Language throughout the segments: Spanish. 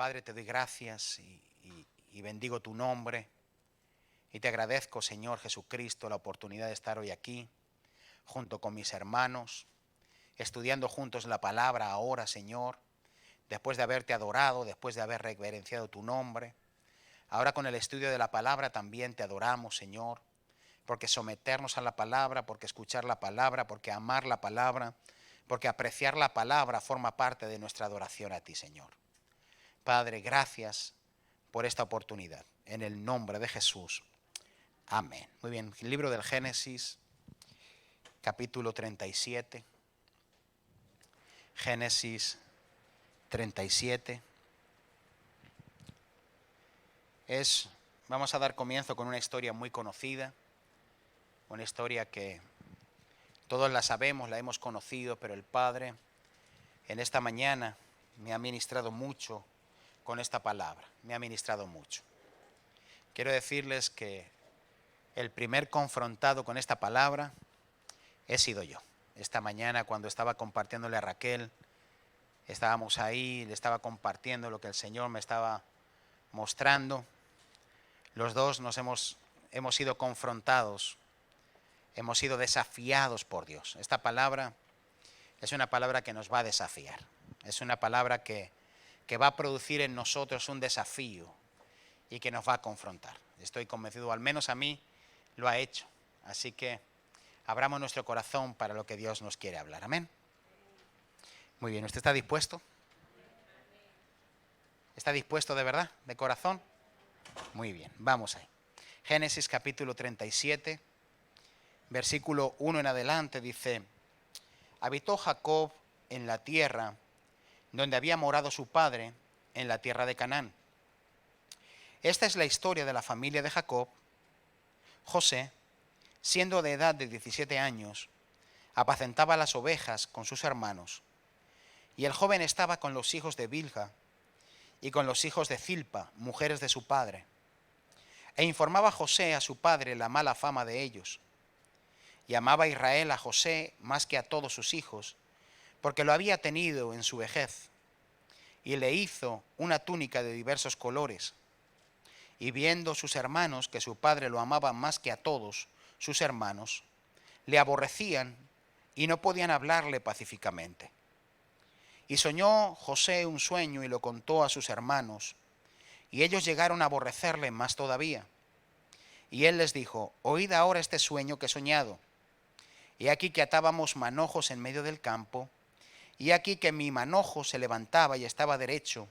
Padre, te doy gracias y bendigo tu nombre. Y te agradezco, Señor Jesucristo, la oportunidad de estar hoy aquí, junto con mis hermanos, estudiando juntos la palabra ahora, Señor, después de haberte adorado, después de haber reverenciado tu nombre. Ahora con el estudio de la palabra también te adoramos, Señor, porque someternos a la palabra, porque escuchar la palabra, porque amar la palabra, porque apreciar la palabra forma parte de nuestra adoración a ti, Señor. Padre, gracias por esta oportunidad. En el nombre de Jesús. Amén. Muy bien, el libro del Génesis, capítulo 37. Génesis 37. Vamos a dar comienzo con una historia muy conocida, una historia que todos la sabemos, la hemos conocido, pero el Padre en esta mañana me ha ministrado mucho con esta palabra, me ha ministrado mucho. Quiero decirles que el primer confrontado con esta palabra he sido yo. Esta mañana cuando estaba compartiéndole a Raquel, estábamos ahí, le estaba compartiendo lo que el Señor me estaba mostrando. Los dos hemos sido confrontados, hemos sido desafiados por Dios. Esta palabra es una palabra que nos va a desafiar. Es una palabra que va a producir en nosotros un desafío y que nos va a confrontar. Estoy convencido, al menos a mí lo ha hecho. Así que abramos nuestro corazón para lo que Dios nos quiere hablar. Amén. Muy bien, ¿usted está dispuesto? ¿Está dispuesto de verdad, de corazón? Muy bien, vamos ahí. Génesis capítulo 37, versículo 1 en adelante dice: habitó Jacob en la tierra donde había morado su padre, en la tierra de Canaán. Esta es la historia de la familia de Jacob. José, siendo de edad de 17 años, apacentaba las ovejas con sus hermanos, y el joven estaba con los hijos de Bilha y con los hijos de Zilpa, mujeres de su padre. E informaba José a su padre la mala fama de ellos. Y amaba Israel a José más que a todos sus hijos, porque lo había tenido en su vejez, y le hizo una túnica de diversos colores. Y viendo sus hermanos que su padre lo amaba más que a todos sus hermanos, le aborrecían y no podían hablarle pacíficamente. Y soñó José un sueño y lo contó a sus hermanos, y ellos llegaron a aborrecerle más todavía. Y él les dijo: oíd ahora este sueño que he soñado. Y aquí que atábamos manojos en medio del campo, y aquí que mi manojo se levantaba y estaba derecho,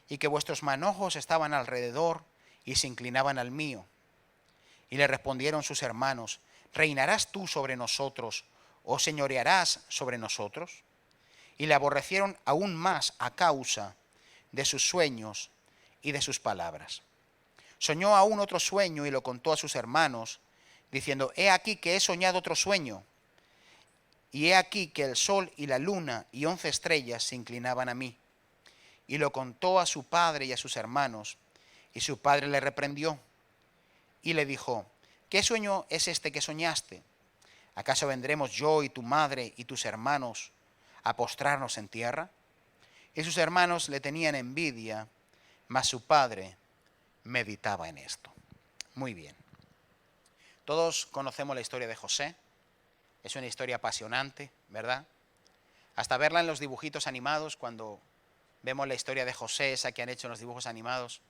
y que vuestros manojos estaban alrededor y se inclinaban al mío. Y le respondieron sus hermanos: ¿reinarás tú sobre nosotros o señorearás sobre nosotros? Y le aborrecieron aún más a causa de sus sueños y de sus palabras. Soñó aún otro sueño y lo contó a sus hermanos, diciendo: he aquí que he soñado otro sueño, y he aquí que el sol y la luna y 11 estrellas se inclinaban a mí. Y lo contó a su padre y a sus hermanos, y su padre le reprendió y le dijo: ¿qué sueño es este que soñaste? ¿Acaso vendremos yo y tu madre y tus hermanos a postrarnos en tierra? Y sus hermanos le tenían envidia, mas su padre meditaba en esto. Muy bien. Todos conocemos la historia de José. Es una historia apasionante, ¿verdad? Hasta verla en los dibujitos animados, cuando vemos la historia de José, esa que han hecho en los dibujos animados,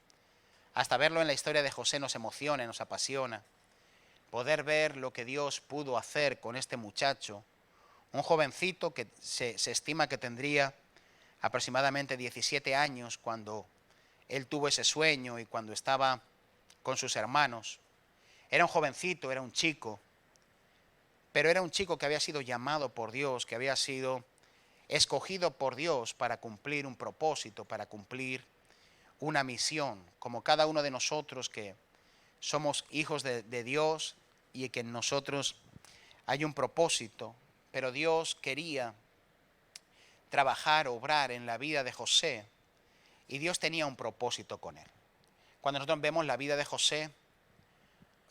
hasta verlo en la historia de José nos emociona, nos apasiona. Poder ver lo que Dios pudo hacer con este muchacho, un jovencito que se estima que tendría aproximadamente 17 años cuando él tuvo ese sueño y cuando estaba con sus hermanos. Era un jovencito, era un chico, pero era un chico que había sido llamado por Dios, que había sido escogido por Dios para cumplir un propósito, para cumplir una misión, como cada uno de nosotros que somos hijos de Dios y que en nosotros hay un propósito, pero Dios quería trabajar, obrar en la vida de José, y Dios tenía un propósito con él. Cuando nosotros vemos la vida de José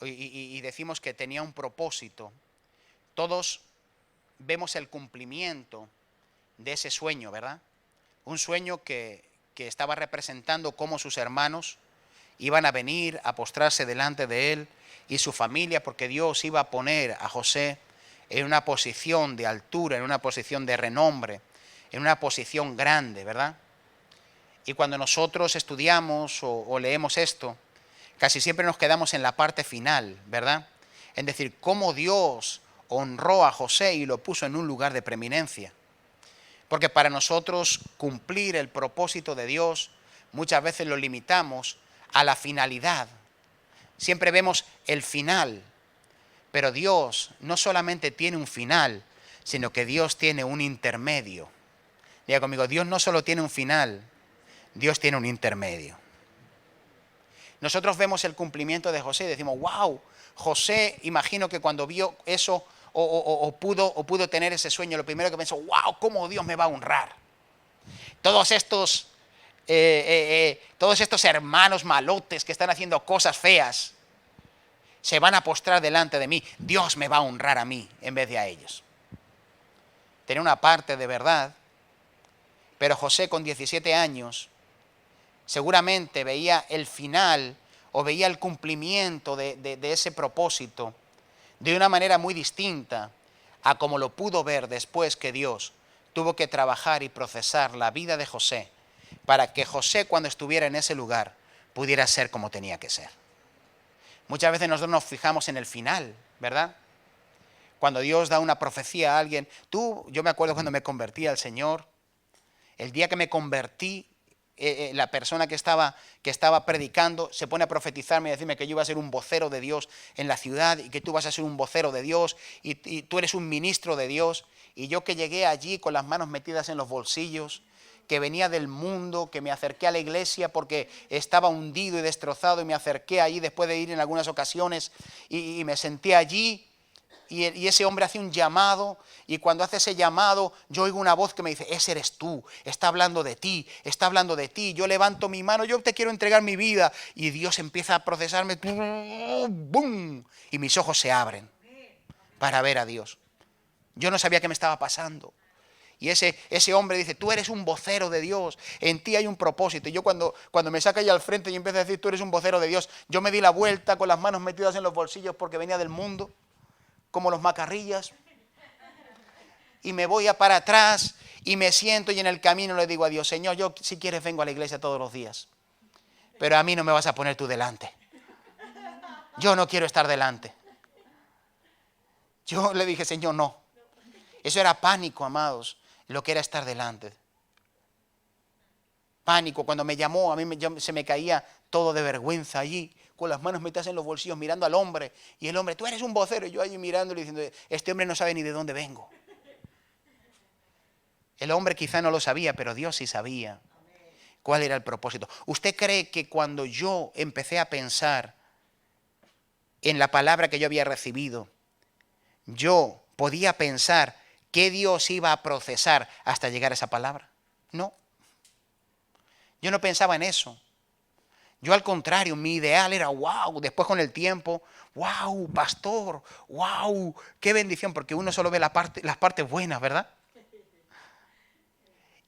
y decimos que tenía un propósito, todos vemos el cumplimiento de ese sueño, ¿verdad? Un sueño que que estaba representando cómo sus hermanos iban a venir a postrarse delante de él y su familia, porque Dios iba a poner a José en una posición de altura, en una posición de renombre, en una posición grande, ¿verdad? Y cuando nosotros estudiamos o leemos esto, casi siempre nos quedamos en la parte final, ¿verdad? Es decir, cómo Dios honró a José y lo puso en un lugar de preeminencia. Porque para nosotros cumplir el propósito de Dios, muchas veces lo limitamos a la finalidad. Siempre vemos el final, pero Dios no solamente tiene un final, sino que Dios tiene un intermedio. Diga conmigo, Dios no solo tiene un final, Dios tiene un intermedio. Nosotros vemos el cumplimiento de José y decimos, wow, José, imagino que cuando vio eso o pudo tener ese sueño, lo primero que pensó, wow, cómo Dios me va a honrar. Todos estos hermanos malotes que están haciendo cosas feas, se van a postrar delante de mí. Dios me va a honrar a mí en vez de a ellos. Tenía una parte de verdad, pero José con 17 años seguramente veía el final o veía el cumplimiento de ese propósito de una manera muy distinta a como lo pudo ver después que Dios tuvo que trabajar y procesar la vida de José para que José, cuando estuviera en ese lugar, pudiera ser como tenía que ser. Muchas veces nosotros nos fijamos en el final, ¿verdad? Cuando Dios da una profecía a alguien, yo me acuerdo cuando me convertí al Señor, el día que me convertí, la persona que estaba predicando se pone a profetizarme y a decirme que yo iba a ser un vocero de Dios en la ciudad y que tú vas a ser un vocero de Dios y tú eres un ministro de Dios. Y yo que llegué allí con las manos metidas en los bolsillos, que venía del mundo, que me acerqué a la iglesia porque estaba hundido y destrozado y me acerqué allí después de ir en algunas ocasiones y me senté allí. Y ese hombre hace un llamado y cuando hace ese llamado yo oigo una voz que me dice, ese eres tú, está hablando de ti, está hablando de ti. Yo levanto mi mano, yo te quiero entregar mi vida y Dios empieza a procesarme, ¡bum! Y mis ojos se abren para ver a Dios. Yo no sabía qué me estaba pasando. Y ese hombre dice, tú eres un vocero de Dios, en ti hay un propósito. Y yo cuando me saca ahí al frente y empieza a decir, tú eres un vocero de Dios, yo me di la vuelta con las manos metidas en los bolsillos porque venía del mundo, como los macarrillas, y me voy para atrás y me siento y en el camino le digo a Dios, Señor, yo si quieres vengo a la iglesia todos los días, pero a mí no me vas a poner tú delante. Yo no quiero estar delante. Yo le dije, Señor, no. Eso era pánico, amados, lo que era estar delante. Pánico, cuando me llamó, a mí se me caía todo de vergüenza allí, con las manos metidas en los bolsillos mirando al hombre, y el hombre, tú eres un vocero, y yo allí mirándole diciendo, este hombre no sabe ni de dónde vengo. El hombre quizá no lo sabía, pero Dios sí sabía cuál era el propósito. ¿Usted cree que cuando yo empecé a pensar en la palabra que yo había recibido, yo podía pensar qué Dios iba a procesar hasta llegar a esa palabra? No. Yo no pensaba en eso. Yo al contrario, mi ideal era, wow, después con el tiempo, wow, pastor, wow, qué bendición, porque uno solo ve las partes buenas, ¿verdad?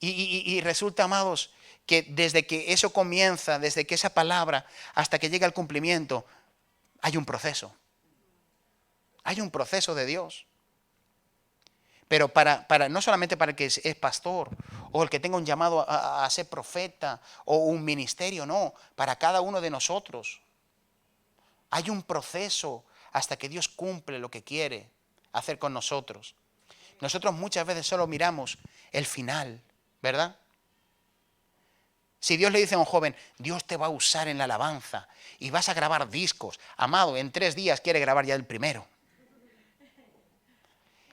Y resulta, amados, que desde que eso comienza, desde que esa palabra, hasta que llega al cumplimiento, hay un proceso. Hay un proceso de Dios. Pero no solamente para el que es pastor o el que tenga un llamado a ser profeta o un ministerio, no, para cada uno de nosotros. Hay un proceso hasta que Dios cumple lo que quiere hacer con nosotros. Nosotros muchas veces solo miramos el final, ¿verdad? Si Dios le dice a un joven, Dios te va a usar en la alabanza y vas a grabar discos, amado, en 3 días quiere grabar ya el primero.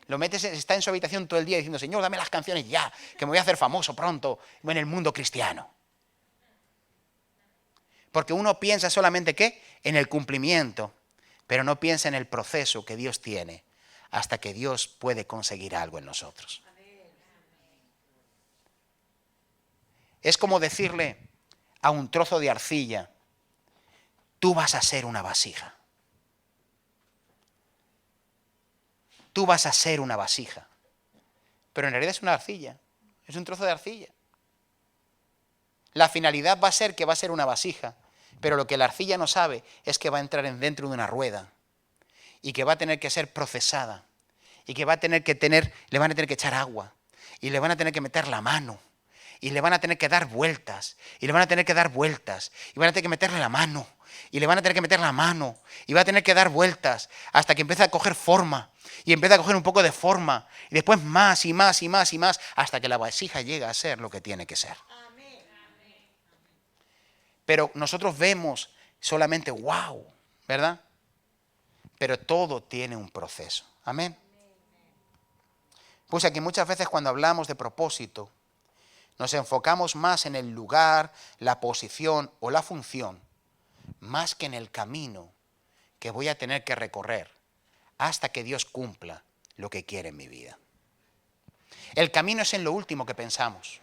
Lo metes, está en su habitación todo el día diciendo, Señor, dame las canciones ya, que me voy a hacer famoso pronto en el mundo cristiano. Porque uno piensa solamente, ¿qué? En el cumplimiento, pero no piensa en el proceso que Dios tiene hasta que Dios puede conseguir algo en nosotros. Es como decirle a un trozo de arcilla, tú vas a ser una vasija. Tú vas a ser una vasija. Pero en realidad es una arcilla, es un trozo de arcilla. La finalidad va a ser que va a ser una vasija, pero lo que la arcilla no sabe es que va a entrar dentro de una rueda y que va a tener que ser procesada y que le van a tener que echar agua y le van a tener que meter la mano y le van a tener que dar vueltas y le van a tener que dar vueltas y van a tener que meterle la mano y le van a tener que meter la mano y va a tener que dar vueltas hasta que empiece a coger forma y empieza a coger un poco de forma y después más y más y más y más hasta que la vasija llega a ser lo que tiene que ser. Pero nosotros vemos solamente wow, ¿verdad? Pero todo tiene un proceso. Amén. Pues aquí muchas veces cuando hablamos de propósito, nos enfocamos más en el lugar, la posición o la función, más que en el camino que voy a tener que recorrer hasta que Dios cumpla lo que quiere en mi vida. El camino es en lo último que pensamos.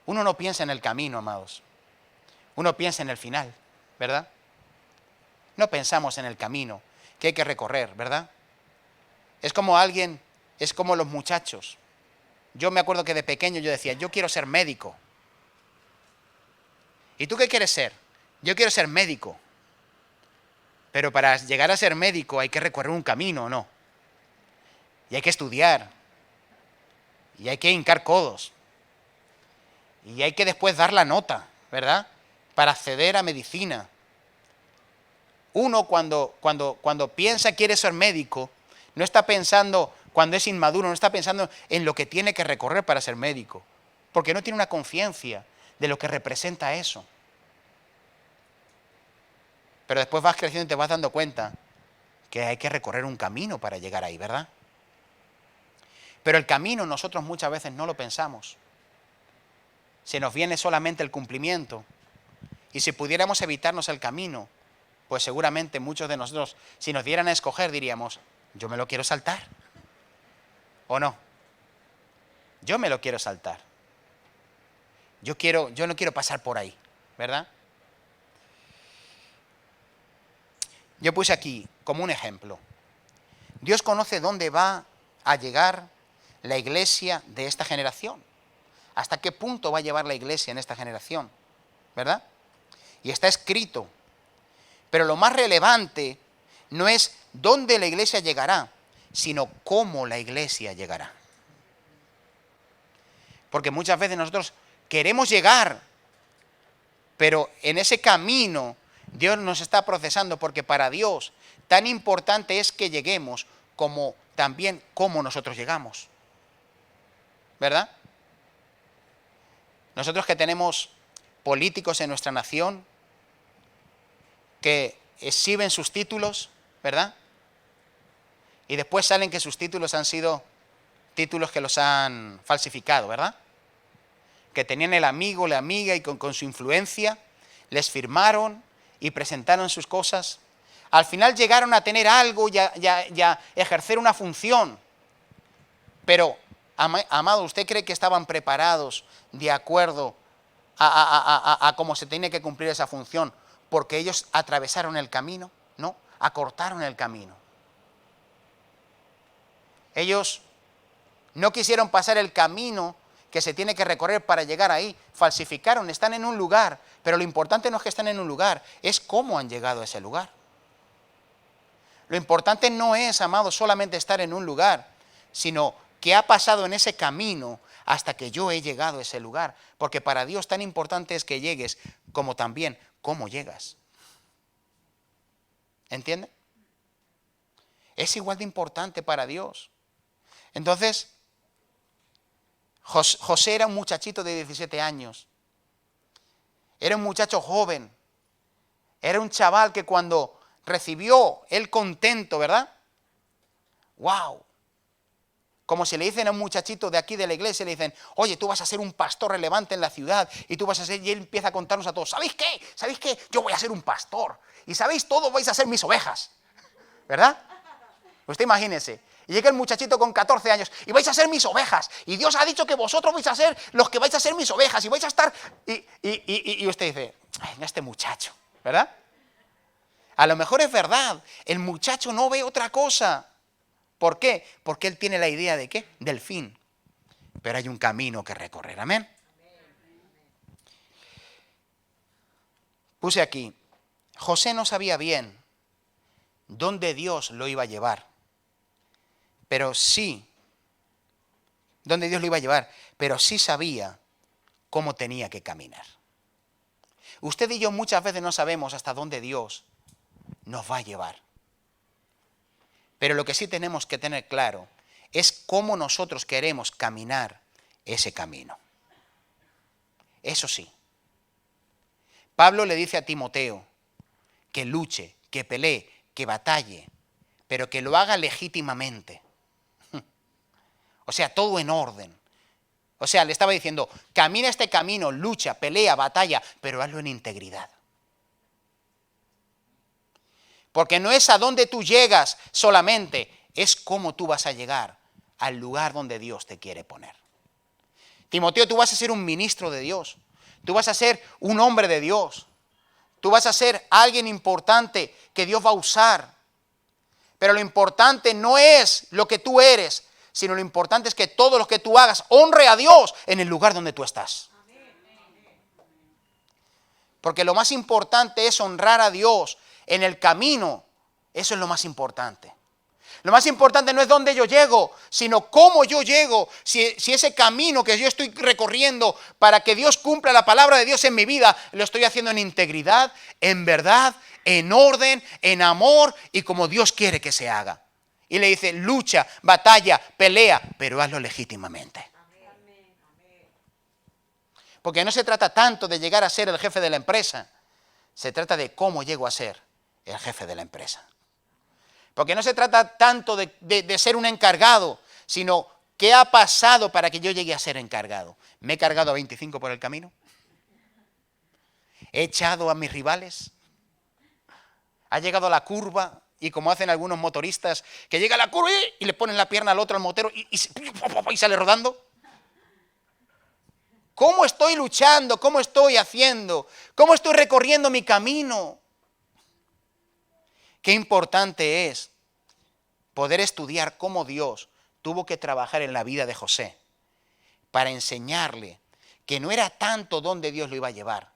Uno no piensa en el camino, amados. Uno piensa en el final, ¿verdad? No pensamos en el camino que hay que recorrer, ¿verdad? Es como los muchachos. Yo me acuerdo que de pequeño yo decía, yo quiero ser médico. ¿Y tú qué quieres ser? Yo quiero ser médico. Pero para llegar a ser médico hay que recorrer un camino, ¿no? Y hay que estudiar. Y hay que hincar codos. Y hay que después dar la nota, ¿verdad? Para acceder a medicina. Uno cuando piensa quiere ser médico, no está pensando, cuando es inmaduro, no está pensando en lo que tiene que recorrer para ser médico. Porque no tiene una conciencia de lo que representa eso. Pero después vas creciendo y te vas dando cuenta que hay que recorrer un camino para llegar ahí, ¿verdad? Pero el camino nosotros muchas veces no lo pensamos. Se nos viene solamente el cumplimiento. Y si pudiéramos evitarnos el camino, pues seguramente muchos de nosotros, si nos dieran a escoger, diríamos, yo me lo quiero saltar. ¿O no? Yo me lo quiero saltar. Yo no quiero pasar por ahí, ¿verdad? Yo puse aquí como un ejemplo. Dios conoce dónde va a llegar la iglesia de esta generación. ¿Hasta qué punto va a llevar la iglesia en esta generación? ¿Verdad? Y está escrito. Pero lo más relevante no es dónde la iglesia llegará, sino cómo la iglesia llegará. Porque muchas veces nosotros queremos llegar, pero en ese camino Dios nos está procesando, porque para Dios tan importante es que lleguemos como también cómo nosotros llegamos. ¿Verdad? Nosotros que tenemos políticos en nuestra nación que exhiben sus títulos, ¿verdad? Y después salen que sus títulos han sido títulos que los han falsificado, ¿verdad? Que tenían el amigo, la amiga y con su influencia les firmaron y presentaron sus cosas. Al final llegaron a tener algo y a ejercer una función. Pero, amado, ¿usted cree que estaban preparados de acuerdo a cómo se tiene que cumplir esa función? Porque ellos atravesaron el camino, ¿no? Acortaron el camino. Ellos no quisieron pasar el camino que se tiene que recorrer para llegar ahí. Falsificaron, están en un lugar, pero lo importante no es que estén en un lugar, es cómo han llegado a ese lugar. Lo importante no es, amado, solamente estar en un lugar, sino qué ha pasado en ese camino hasta que yo he llegado a ese lugar. Porque para Dios tan importante es que llegues como también cómo llegas. ¿Entiende? Es igual de importante para Dios. Entonces, José era un muchachito de 17 años. Era un muchacho joven. Era un chaval que cuando recibió el contento, ¿verdad? ¡Wow! Como si le dicen a un muchachito de aquí de la iglesia, le dicen, oye, tú vas a ser un pastor relevante en la ciudad y tú vas a ser, y él empieza a contarnos a todos, ¿sabéis qué? ¿Sabéis qué? Yo voy a ser un pastor. Y ¿sabéis? Todos vais a ser mis ovejas. ¿Verdad? Usted imagínese. Y llega el muchachito con 14 años y vais a ser mis ovejas. Y Dios ha dicho que vosotros vais a ser los que vais a ser mis ovejas y vais a estar... Y usted dice, ay, este muchacho, ¿verdad? A lo mejor es verdad, el muchacho no ve otra cosa. ¿Por qué? Porque él tiene la idea de ¿qué? Del fin. Pero hay un camino que recorrer, amén. Puse aquí, José no sabía bien dónde Dios lo iba a llevar, pero sí, dónde Dios lo iba a llevar, pero sí sabía cómo tenía que caminar. Usted y yo muchas veces no sabemos hasta dónde Dios nos va a llevar. Pero lo que sí tenemos que tener claro es cómo nosotros queremos caminar ese camino. Eso sí, Pablo le dice a Timoteo que luche, que pelee, que batalle, pero que lo haga legítimamente. O sea, todo en orden. O sea, le estaba diciendo, camina este camino, lucha, pelea, batalla, pero hazlo en integridad. Porque no es a dónde tú llegas solamente, es cómo tú vas a llegar al lugar donde Dios te quiere poner. Timoteo, tú vas a ser un ministro de Dios. Tú vas a ser un hombre de Dios. Tú vas a ser alguien importante que Dios va a usar. Pero lo importante no es lo que tú eres, sino lo importante es que todo lo que tú hagas honre a Dios en el lugar donde tú estás. Porque lo más importante es honrar a Dios en el camino. Eso es lo más importante. Lo más importante no es dónde yo llego, sino cómo yo llego. Si ese camino que yo estoy recorriendo para que Dios cumpla la palabra de Dios en mi vida, lo estoy haciendo en integridad, en verdad, en orden, en amor y como Dios quiere que se haga. Y le dice, lucha, batalla, pelea, pero hazlo legítimamente. Porque no se trata tanto de llegar a ser el jefe de la empresa, se trata de cómo llego a ser el jefe de la empresa. Porque no se trata tanto de ser un encargado, sino qué ha pasado para que yo llegue a ser encargado. ¿Me he cargado a 25 por el camino? ¿He echado a mis rivales? ¿Ha llegado a la curva? Y como hacen algunos motoristas, que llega a la curva y le ponen la pierna al otro, al motero, y sale rodando. ¿Cómo estoy luchando? ¿Cómo estoy haciendo? ¿Cómo estoy recorriendo mi camino? Qué importante es poder estudiar cómo Dios tuvo que trabajar en la vida de José para enseñarle que no era tanto dónde Dios lo iba a llevar,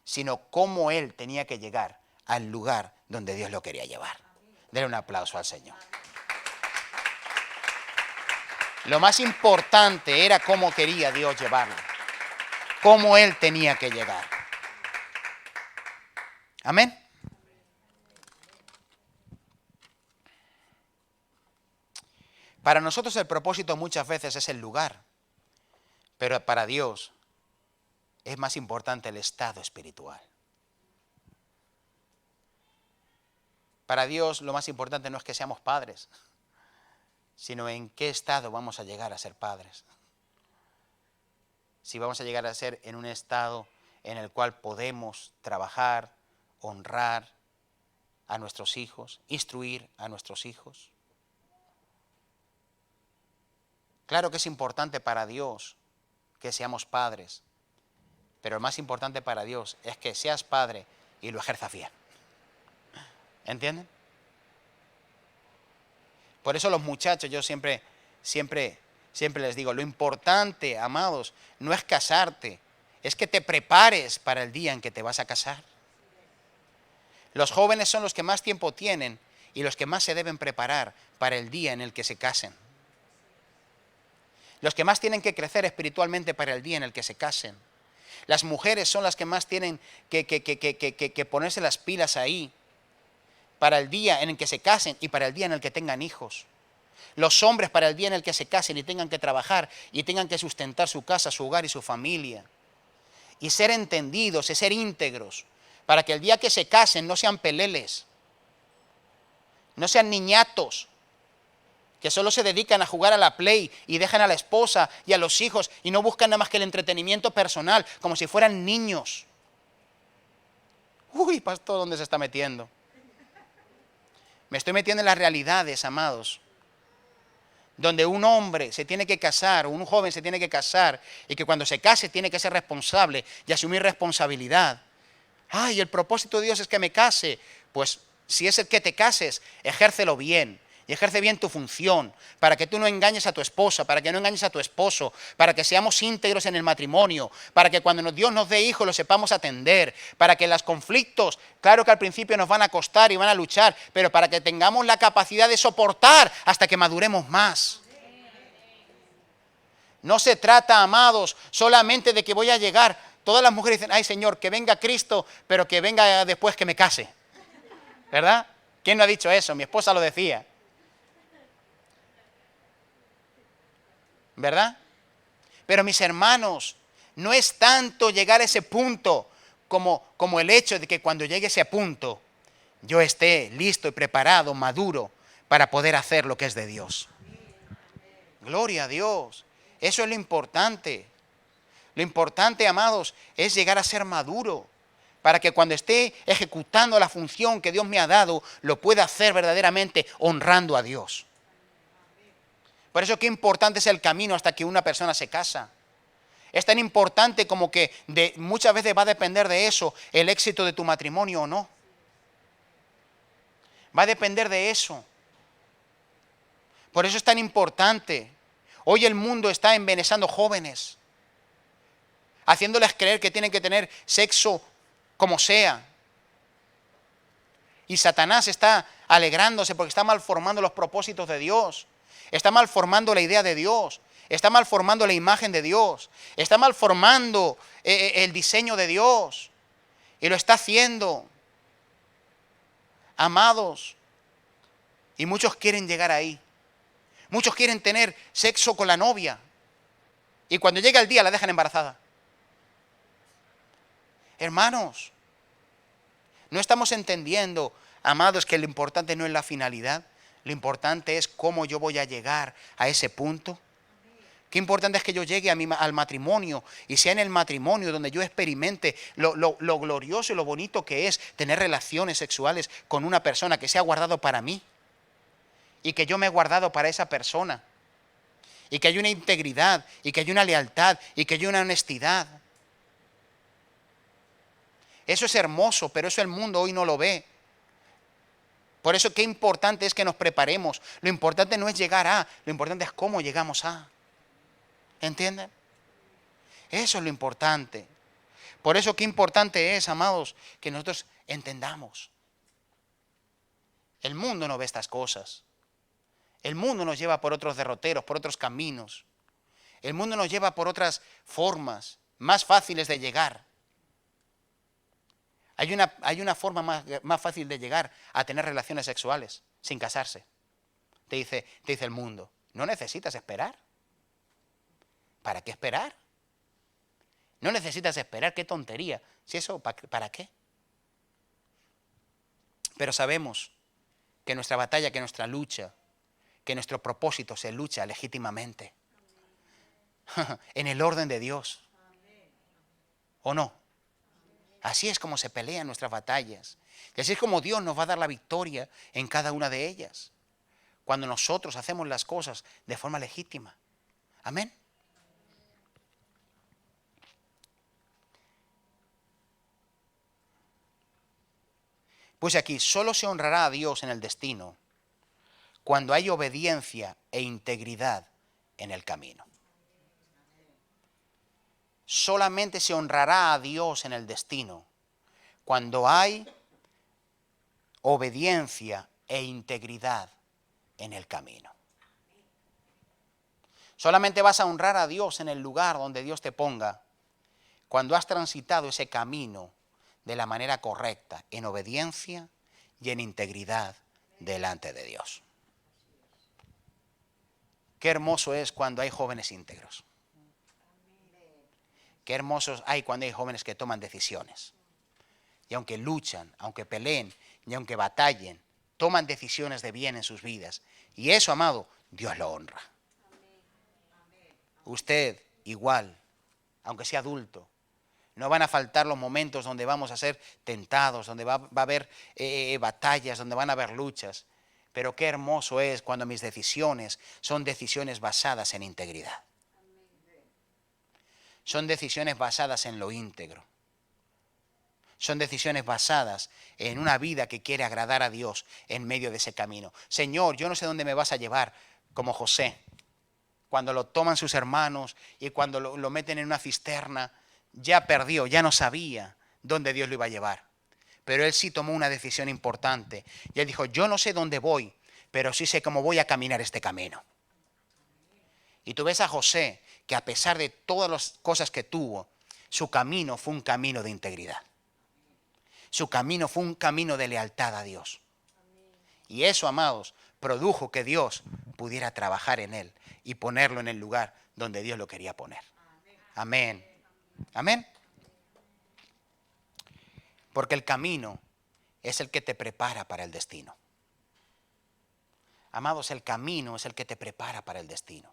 sino cómo él tenía que llegar al lugar donde Dios lo quería llevar. Denle un aplauso al Señor. Lo más importante era cómo quería Dios llevarlo, cómo él tenía que llegar. Amén. Para nosotros el propósito muchas veces es el lugar, pero para Dios es más importante el estado espiritual. Para Dios lo más importante no es que seamos padres, sino en qué estado vamos a llegar a ser padres. Si vamos a llegar a ser en un estado en el cual podemos trabajar, honrar a nuestros hijos, instruir a nuestros hijos. Claro que es importante para Dios que seamos padres, pero lo más importante para Dios es que seas padre y lo ejerzas bien. ¿Entienden? Por eso los muchachos, yo siempre les digo, lo importante, amados, no es casarte, es que te prepares para el día en que te vas a casar. Los jóvenes son los que más tiempo tienen y los que más se deben preparar para el día en el que se casen. Los que más tienen que crecer espiritualmente para el día en el que se casen. Las mujeres son las que más tienen que ponerse las pilas ahí para el día en el que se casen y para el día en el que tengan hijos. Los hombres para el día en el que se casen y tengan que trabajar y tengan que sustentar su casa, su hogar y su familia. Y ser entendidos y ser íntegros para que el día que se casen no sean peleles, no sean niñatos, que solo se dedican a jugar a la Play y dejan a la esposa y a los hijos y no buscan nada más que el entretenimiento personal, como si fueran niños. Uy, pastor, ¿dónde se está metiendo? Me estoy metiendo en las realidades, amados, donde un hombre se tiene que casar, o un joven se tiene que casar, y que cuando se case tiene que ser responsable y asumir responsabilidad. Ay, el propósito de Dios es que me case. Pues si es el que te cases, ejércelo bien. y ejerce bien tu función, para que tú no engañes a tu esposa, para que no engañes a tu esposo, para que seamos íntegros en el matrimonio, para que cuando Dios nos dé hijos los sepamos atender, para que los conflictos, claro que al principio nos van a costar y van a luchar, pero para que tengamos la capacidad de soportar hasta que maduremos más. No se trata, amados, solamente de que voy a llegar. Todas las mujeres dicen, ay Señor, que venga Cristo, pero que venga después que me case. ¿Verdad? ¿Quién no ha dicho eso? Mi esposa lo decía. ¿Verdad? Pero mis hermanos, no es tanto llegar a ese punto como el hecho de que cuando llegue a ese punto yo esté listo y preparado, maduro, para poder hacer lo que es de Dios. Gloria a Dios. Eso es lo importante. Lo importante, amados, es llegar a ser maduro, para que cuando esté ejecutando la función que Dios me ha dado, lo pueda hacer verdaderamente honrando a Dios. Por eso qué importante es el camino hasta que una persona se casa. Es tan importante como que muchas veces va a depender de eso el éxito de tu matrimonio o no. Va a depender de eso. Por eso es tan importante. Hoy el mundo está embelesando jóvenes, haciéndoles creer que tienen que tener sexo como sea. Y Satanás está alegrándose porque está malformando los propósitos de Dios. Está malformando la idea de Dios. Está malformando la imagen de Dios. Está malformando el diseño de Dios. Y lo está haciendo. Amados. Y muchos quieren llegar ahí. Muchos quieren tener sexo con la novia. Y cuando llega el día la dejan embarazada. Hermanos, no estamos entendiendo, amados, que lo importante no es la finalidad. Lo importante es cómo yo voy a llegar a ese punto. Qué importante es que yo llegue al matrimonio y sea en el matrimonio donde yo experimente lo glorioso y lo bonito que es tener relaciones sexuales con una persona que sea guardado para mí y que yo me he guardado para esa persona y que hay una integridad y que hay una lealtad y que hay una honestidad. Eso es hermoso, pero eso el mundo hoy no lo ve. Por eso qué importante es que nos preparemos. Lo importante no es llegar a, lo importante es cómo llegamos a. ¿Entienden? Eso es lo importante. Por eso qué importante es, amados, que nosotros entendamos. El mundo no ve estas cosas. El mundo nos lleva por otros derroteros, por otros caminos. El mundo nos lleva por otras formas más fáciles de llegar. Hay una forma más fácil de llegar a tener relaciones sexuales sin casarse. Te dice el mundo, no necesitas esperar. ¿Para qué esperar? No necesitas esperar, qué tontería. Si eso, ¿para qué? Pero sabemos que nuestra batalla, que nuestra lucha, que nuestro propósito se lucha legítimamente. En el orden de Dios. ¿O no? Así es como se pelean nuestras batallas. Y así es como Dios nos va a dar la victoria en cada una de ellas. Cuando nosotros hacemos las cosas de forma legítima. Amén. Pues aquí, solo se honrará a Dios en el destino cuando hay obediencia e integridad en el camino. Solamente se honrará a Dios en el destino cuando hay obediencia e integridad en el camino. Solamente vas a honrar a Dios en el lugar donde Dios te ponga cuando has transitado ese camino de la manera correcta, en obediencia y en integridad delante de Dios. Qué hermoso es cuando hay jóvenes íntegros. Qué hermosos hay cuando hay jóvenes que toman decisiones. Y aunque luchan, aunque peleen y aunque batallen, toman decisiones de bien en sus vidas. Y eso, amado, Dios lo honra. Usted, igual, aunque sea adulto, no van a faltar los momentos donde vamos a ser tentados, donde va a haber batallas, donde van a haber luchas. Pero qué hermoso es cuando mis decisiones son decisiones basadas en integridad. Son decisiones basadas en lo íntegro. Son decisiones basadas en una vida que quiere agradar a Dios en medio de ese camino. Señor, yo no sé dónde me vas a llevar, como José, cuando lo toman sus hermanos y cuando lo meten en una cisterna, ya perdió, ya no sabía dónde Dios lo iba a llevar. Pero él sí tomó una decisión importante. Y él dijo, yo no sé dónde voy, pero sí sé cómo voy a caminar este camino. Y tú ves a José, que a pesar de todas las cosas que tuvo, su camino fue un camino de integridad. Su camino fue un camino de lealtad a Dios. Y eso, amados, produjo que Dios pudiera trabajar en él y ponerlo en el lugar donde Dios lo quería poner. Amén. Amén. Porque el camino es el que te prepara para el destino. Amados, el camino es el que te prepara para el destino.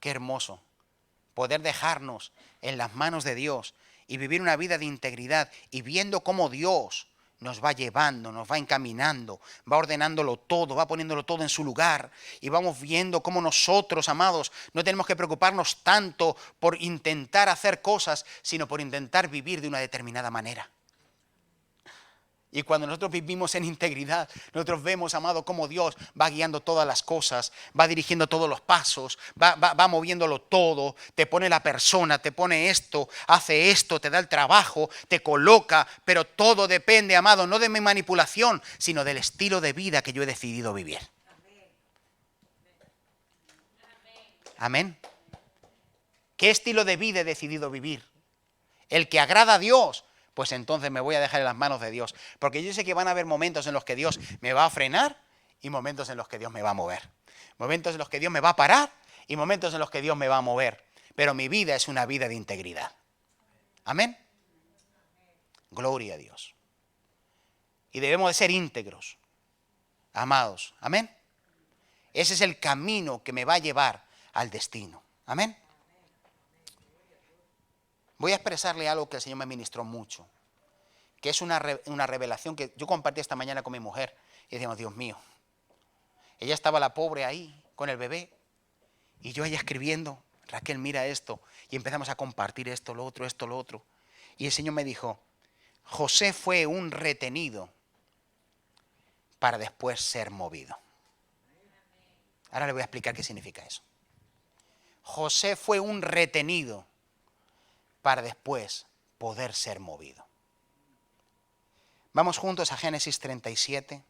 Qué hermoso poder dejarnos en las manos de Dios y vivir una vida de integridad y viendo cómo Dios nos va llevando, nos va encaminando, va ordenándolo todo, va poniéndolo todo en su lugar y vamos viendo cómo nosotros, amados, no tenemos que preocuparnos tanto por intentar hacer cosas, sino por intentar vivir de una determinada manera. Y cuando nosotros vivimos en integridad, nosotros vemos, amado, cómo Dios va guiando todas las cosas, va dirigiendo todos los pasos, va moviéndolo todo, te pone la persona, te pone esto, hace esto, te da el trabajo, te coloca, pero todo depende, amado, no de mi manipulación, sino del estilo de vida que yo he decidido vivir. Amén. ¿Qué estilo de vida he decidido vivir? El que agrada a Dios. Pues entonces me voy a dejar en las manos de Dios. Porque yo sé que van a haber momentos en los que Dios me va a frenar y momentos en los que Dios me va a mover. Momentos en los que Dios me va a parar y momentos en los que Dios me va a mover. Pero mi vida es una vida de integridad. Amén. Gloria a Dios. Y debemos de ser íntegros, amados. Amén. Ese es el camino que me va a llevar al destino. Amén. Voy a expresarle algo que el Señor me ministró mucho, que es una revelación que yo compartí esta mañana con mi mujer. Y decíamos, Dios mío, ella estaba la pobre ahí con el bebé y yo ella escribiendo, Raquel, mira esto. Y empezamos a compartir esto, lo otro. Y el Señor me dijo, José fue un retenido para después ser movido. Ahora le voy a explicar qué significa eso. José fue un retenido para después poder ser movido. Vamos juntos a Génesis 37,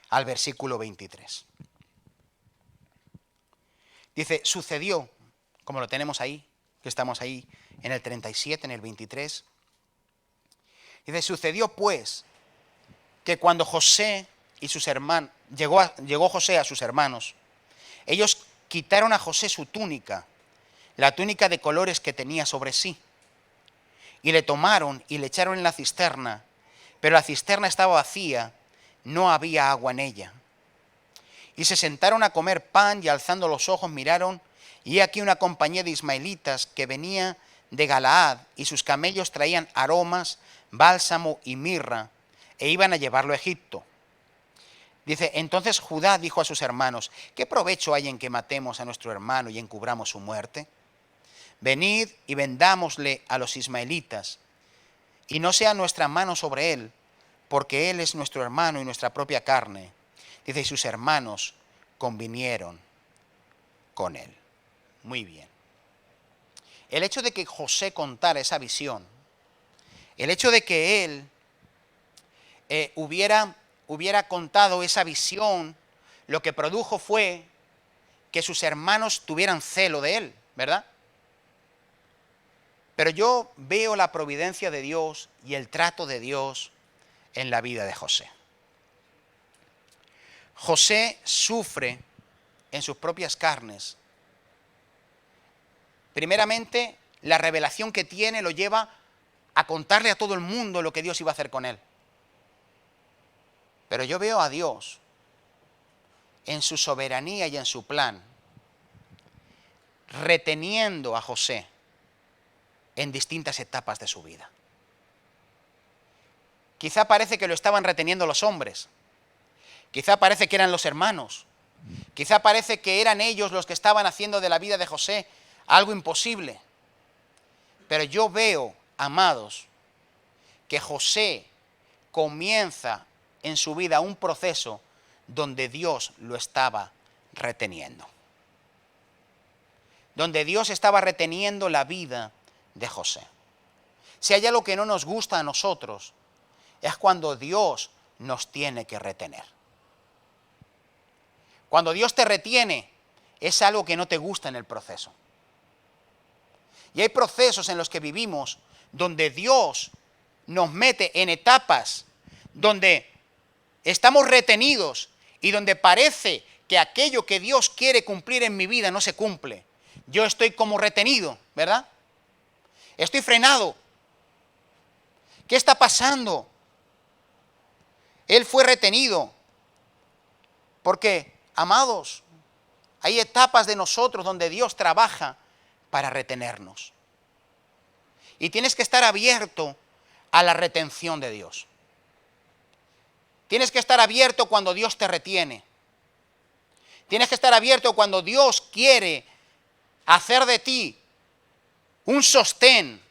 al versículo 23. Dice, sucedió, como lo tenemos ahí, que estamos ahí en el 37, en el 23. Dice, sucedió pues que cuando José y sus hermanos, llegó José a sus hermanos, ellos quitaron a José su túnica, la túnica de colores que tenía sobre sí, y le tomaron y le echaron en la cisterna, pero la cisterna estaba vacía, no había agua en ella. Y se sentaron a comer pan y alzando los ojos miraron, y he aquí una compañía de ismaelitas que venía de Galaad, y sus camellos traían aromas, bálsamo y mirra, e iban a llevarlo a Egipto. Dice, entonces Judá dijo a sus hermanos, ¿qué provecho hay en que matemos a nuestro hermano y encubramos su muerte? Venid y vendámosle a los ismaelitas, y no sea nuestra mano sobre él, porque él es nuestro hermano y nuestra propia carne. Dice, y sus hermanos convinieron con él. Muy bien. El hecho de que José contara esa visión, el hecho de que él hubiera contado esa visión, lo que produjo fue que sus hermanos tuvieran celo de él, ¿verdad? Pero yo veo la providencia de Dios y el trato de Dios en la vida de José. José sufre en sus propias carnes. Primeramente, la revelación que tiene lo lleva a contarle a todo el mundo lo que Dios iba a hacer con él. Pero yo veo a Dios en su soberanía y en su plan, reteniendo a José en distintas etapas de su vida. Quizá parece que lo estaban reteniendo los hombres, quizá parece que eran los hermanos, quizá parece que eran ellos los que estaban haciendo de la vida de José algo imposible. Pero yo veo amados, que José comienza en su vida un proceso donde Dios lo estaba reteniendo. Donde Dios estaba reteniendo la vida de José. Si hay algo que no nos gusta a nosotros, es cuando Dios nos tiene que retener. Cuando Dios te retiene, es algo que no te gusta en el proceso. Y hay procesos en los que vivimos donde Dios nos mete en etapas donde estamos retenidos y donde parece que aquello que Dios quiere cumplir en mi vida no se cumple. Yo estoy como retenido, ¿verdad? Estoy frenado. ¿Qué está pasando? Él fue retenido. Porque, amados, hay etapas de nosotros donde Dios trabaja para retenernos. Y tienes que estar abierto a la retención de Dios. Tienes que estar abierto cuando Dios te retiene. Tienes que estar abierto cuando Dios quiere hacer de ti un sostén,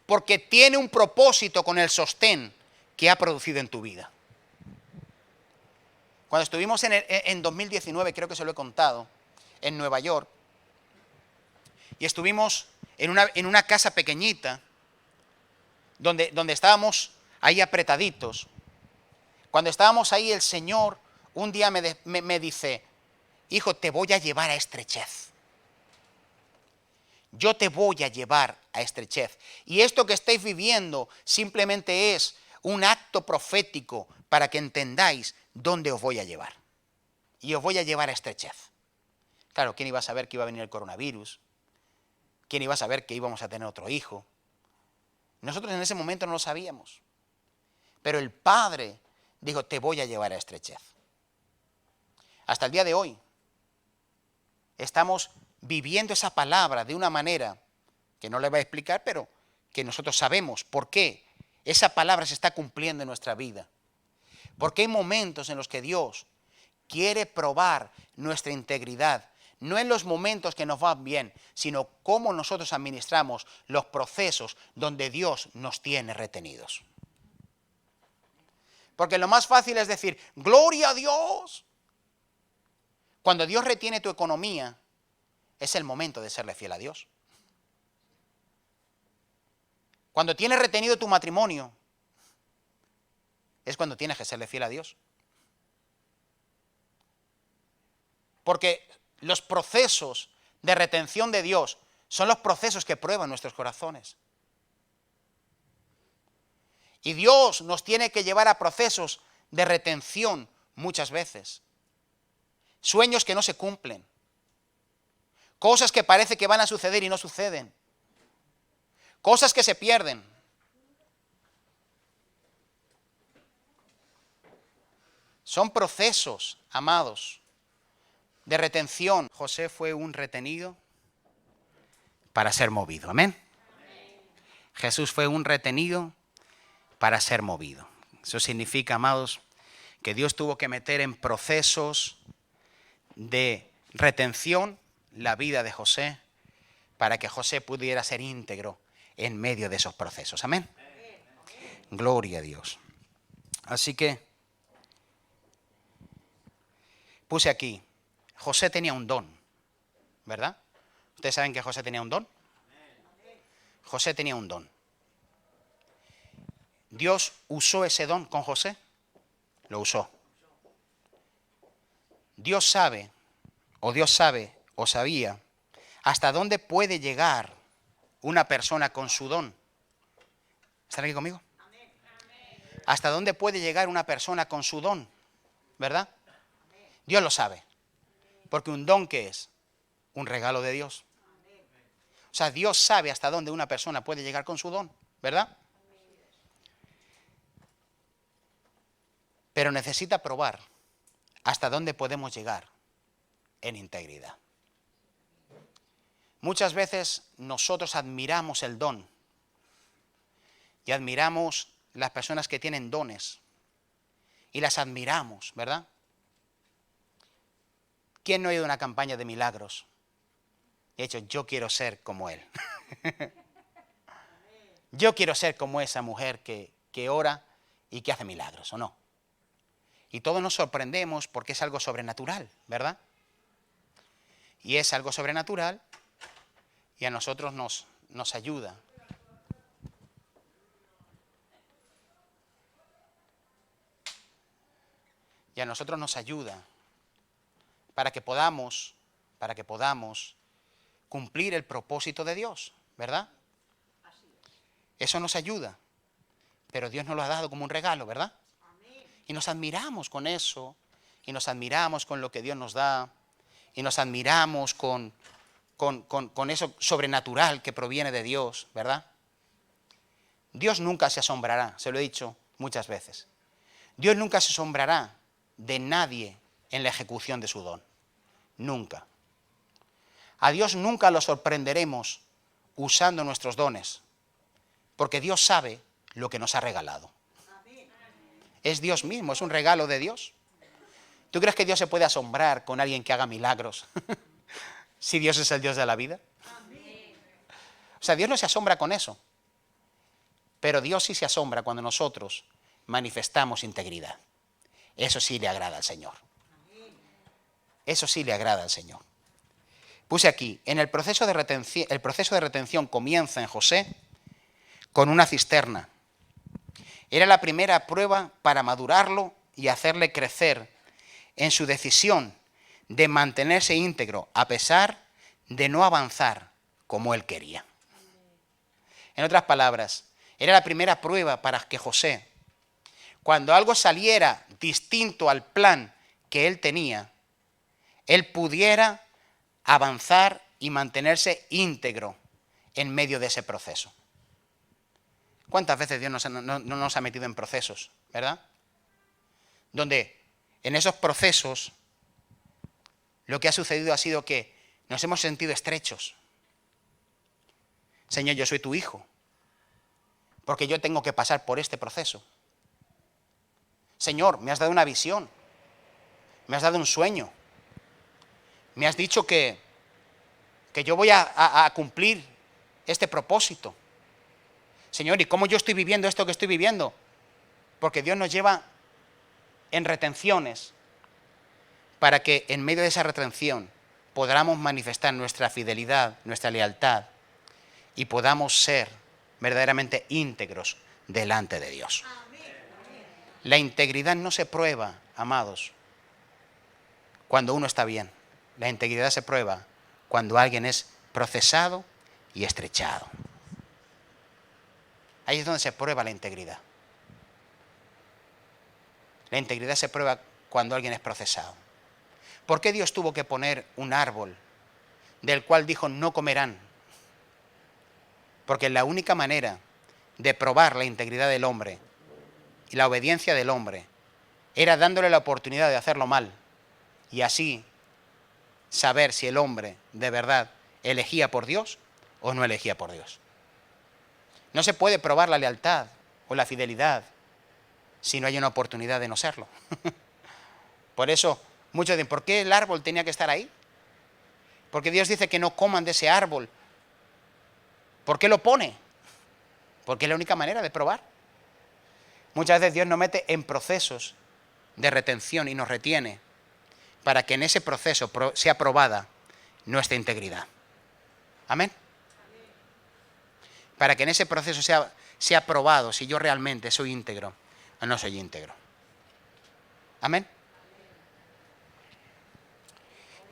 porque tiene un propósito con el sostén que ha producido en tu vida. Cuando estuvimos en 2019, creo que se lo he contado, en Nueva York, y estuvimos en una casa pequeñita, donde estábamos ahí apretaditos. Cuando estábamos ahí, el Señor un día me dice: hijo, te voy a llevar a estrechez. Yo te voy a llevar a estrechez. Y esto que estáis viviendo simplemente es un acto profético para que entendáis dónde os voy a llevar. Y os voy a llevar a estrechez. Claro, ¿quién iba a saber que iba a venir el coronavirus? ¿Quién iba a saber que íbamos a tener otro hijo? Nosotros en ese momento no lo sabíamos. Pero el Padre dijo: te voy a llevar a estrechez. Hasta el día de hoy estamos viviendo esa palabra de una manera que no le voy a explicar, pero que nosotros sabemos por qué esa palabra se está cumpliendo en nuestra vida. Porque hay momentos en los que Dios quiere probar nuestra integridad, no en los momentos que nos van bien, sino cómo nosotros administramos los procesos donde Dios nos tiene retenidos. Porque lo más fácil es decir: ¡gloria a Dios! Cuando Dios retiene tu economía, es el momento de serle fiel a Dios. Cuando tienes retenido tu matrimonio, es cuando tienes que serle fiel a Dios. Porque los procesos de retención de Dios son los procesos que prueban nuestros corazones. Y Dios nos tiene que llevar a procesos de retención muchas veces. Sueños que no se cumplen. Cosas que parece que van a suceder y no suceden. Cosas que se pierden. Son procesos, amados, de retención. José fue un retenido para ser movido. Amén. Jesús fue un retenido para ser movido. Eso significa, amados, que Dios tuvo que meter en procesos de retención la vida de José para que José pudiera ser íntegro en medio de esos procesos. Amén. Gloria a Dios. Así que puse aquí: José tenía un don, ¿verdad? ¿Ustedes saben que José tenía un don? José tenía un don. ¿Dios usó ese don con José? Lo usó. Dios sabe o sabía hasta dónde puede llegar una persona con su don. ¿Están aquí conmigo? Hasta dónde puede llegar una persona con su don, ¿verdad? Dios lo sabe. Porque un don, ¿qué es? Un regalo de Dios. O sea, Dios sabe hasta dónde una persona puede llegar con su don, ¿verdad? Pero necesita probar hasta dónde podemos llegar en integridad. Muchas veces nosotros admiramos el don y admiramos las personas que tienen dones y las admiramos, ¿verdad? ¿Quién no ha ido a una campaña de milagros y ha dicho: yo quiero ser como él? Yo quiero ser como esa mujer que ora y que hace milagros, ¿o no? Y todos nos sorprendemos porque es algo sobrenatural, ¿verdad? Y es algo sobrenatural y a nosotros nos ayuda. Y a nosotros nos ayuda para que podamos cumplir el propósito de Dios, ¿verdad? Eso nos ayuda, pero Dios nos lo ha dado como un regalo, ¿verdad? Y nos admiramos con eso, y nos admiramos con lo que Dios nos da, y nos admiramos con eso sobrenatural que proviene de Dios, ¿verdad? Dios nunca se asombrará, se lo he dicho muchas veces. Dios nunca se asombrará de nadie en la ejecución de su don. Nunca. A Dios nunca lo sorprenderemos usando nuestros dones, porque Dios sabe lo que nos ha regalado. Es Dios mismo, es un regalo de Dios. ¿Tú crees que Dios se puede asombrar con alguien que haga milagros? Si Dios es el Dios de la vida. O sea, Dios no se asombra con eso. Pero Dios sí se asombra cuando nosotros manifestamos integridad. Eso sí le agrada al Señor. Eso sí le agrada al Señor. Puse aquí, el proceso de retención comienza en José con una cisterna. Era la primera prueba para madurarlo y hacerle crecer en su decisión de mantenerse íntegro a pesar de no avanzar como él quería. En otras palabras, era la primera prueba para que José, cuando algo saliera distinto al plan que él tenía, él pudiera avanzar y mantenerse íntegro en medio de ese proceso. ¿Cuántas veces Dios no nos ha metido en procesos, verdad? Donde en esos procesos lo que ha sucedido ha sido que nos hemos sentido estrechos. Señor, yo soy tu hijo, porque yo tengo que pasar por este proceso. Señor, me has dado una visión, me has dado un sueño, me has dicho que yo voy a cumplir este propósito. Señor, ¿y cómo yo estoy viviendo esto que estoy viviendo? Porque Dios nos lleva en retenciones para que en medio de esa retención podamos manifestar nuestra fidelidad, nuestra lealtad y podamos ser verdaderamente íntegros delante de Dios. La integridad no se prueba, amados, cuando uno está bien. La integridad se prueba cuando alguien es procesado y estrechado. Ahí es donde se prueba la integridad. La integridad se prueba cuando alguien es procesado. ¿Por qué Dios tuvo que poner un árbol del cual dijo no comerán? Porque la única manera de probar la integridad del hombre y la obediencia del hombre era dándole la oportunidad de hacerlo mal y así saber si el hombre de verdad elegía por Dios o no elegía por Dios. No se puede probar la lealtad o la fidelidad si no hay una oportunidad de no serlo. Por eso muchos dicen, ¿por qué el árbol tenía que estar ahí? Porque Dios dice que no coman de ese árbol. ¿Por qué lo pone? Porque es la única manera de probar. Muchas veces Dios nos mete en procesos de retención y nos retiene para que en ese proceso sea probada nuestra integridad. Amén. Para que en ese proceso sea probado si yo realmente soy íntegro o no soy íntegro. Amén.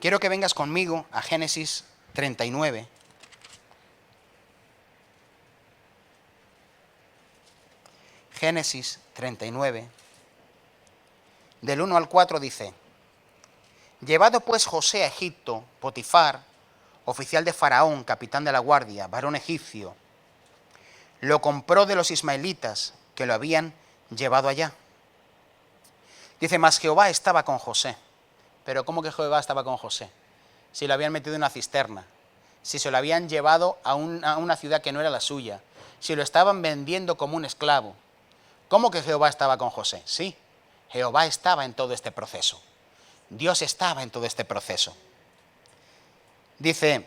Quiero que vengas conmigo a Génesis 39. Génesis 39. Del 1 al 4 dice: Llevado pues José a Egipto, Potifar, oficial de Faraón, capitán de la guardia, varón egipcio, lo compró de los ismaelitas que lo habían llevado allá. Dice, mas Jehová estaba con José. Pero ¿cómo que Jehová estaba con José? Si lo habían metido en una cisterna, si se lo habían llevado a una ciudad que no era la suya, si lo estaban vendiendo como un esclavo. ¿Cómo que Jehová estaba con José? Sí, Jehová estaba en todo este proceso. Dios estaba en todo este proceso. Dice,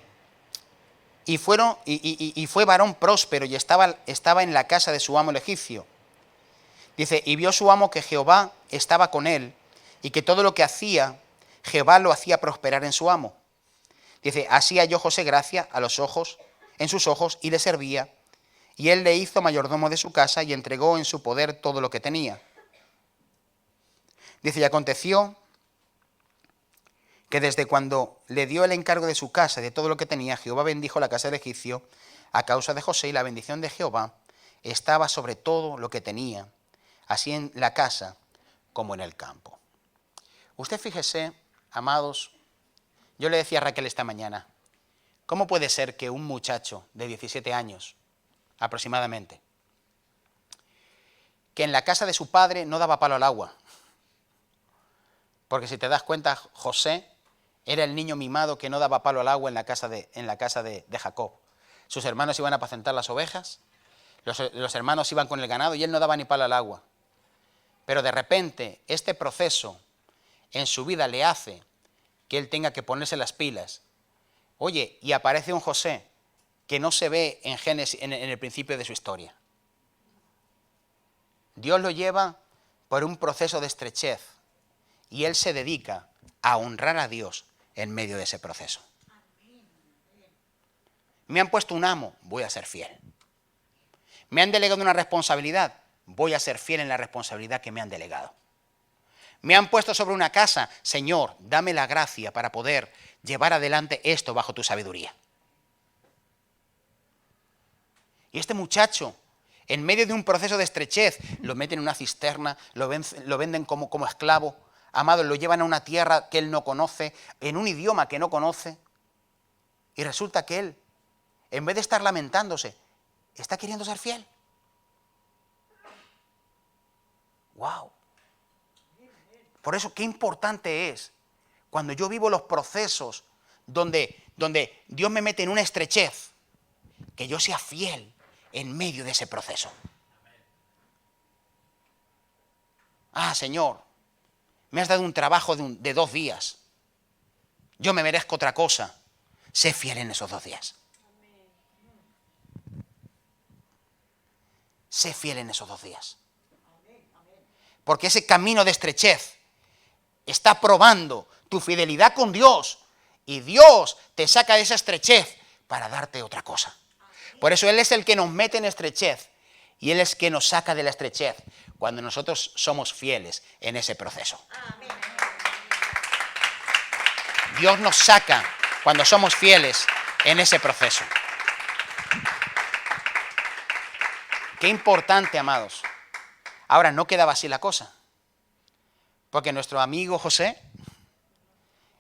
y fue varón próspero y estaba en la casa de su amo el egipcio. Dice, y vio su amo que Jehová estaba con él y que todo lo que hacía, Jehová lo hacía prosperar en su amo. Dice, así halló José gracia en sus ojos y le servía, y él le hizo mayordomo de su casa y entregó en su poder todo lo que tenía. Dice, y aconteció que desde cuando le dio el encargo de su casa y de todo lo que tenía, Jehová bendijo la casa del egipcio a causa de José, y la bendición de Jehová estaba sobre todo lo que tenía, así en la casa como en el campo. Usted fíjese, amados, yo le decía a Raquel esta mañana, ¿cómo puede ser que un muchacho de 17 años, aproximadamente, que en la casa de su padre no daba palo al agua? Porque si te das cuenta, José era el niño mimado que no daba palo al agua en la casa de Jacob. Sus hermanos iban a apacentar las ovejas, los hermanos iban con el ganado y él no daba ni palo al agua. Pero de repente este proceso en su vida le hace que él tenga que ponerse las pilas. Oye, y aparece un José que no se ve en Génesis, en el principio de su historia. Dios lo lleva por un proceso de estrechez y él se dedica a honrar a Dios en medio de ese proceso. Me han puesto un amo, voy a ser fiel. Me han delegado una responsabilidad, voy a ser fiel en la responsabilidad que me han delegado. Me han puesto sobre una casa, Señor, dame la gracia para poder llevar adelante esto bajo tu sabiduría. Y este muchacho, en medio de un proceso de estrechez, lo meten en una cisterna, lo venden como esclavo, amado, lo llevan a una tierra que él no conoce, en un idioma que no conoce, y resulta que él, en vez de estar lamentándose, está queriendo ser fiel. ¡Wow! Por eso, qué importante es cuando yo vivo los procesos donde Dios me mete en una estrechez, que yo sea fiel en medio de ese proceso. Ah, Señor, me has dado un trabajo de 2 días. Yo me merezco otra cosa. Sé fiel en esos 2 días. Sé fiel en esos 2 días. Porque ese camino de estrechez está probando tu fidelidad con Dios. Y Dios te saca de esa estrechez para darte otra cosa. Por eso Él es el que nos mete en estrechez. Y Él es el que nos saca de la estrechez cuando nosotros somos fieles en ese proceso. Dios nos saca cuando somos fieles en ese proceso. Qué importante, amados. Ahora, no quedaba así la cosa. Porque nuestro amigo José,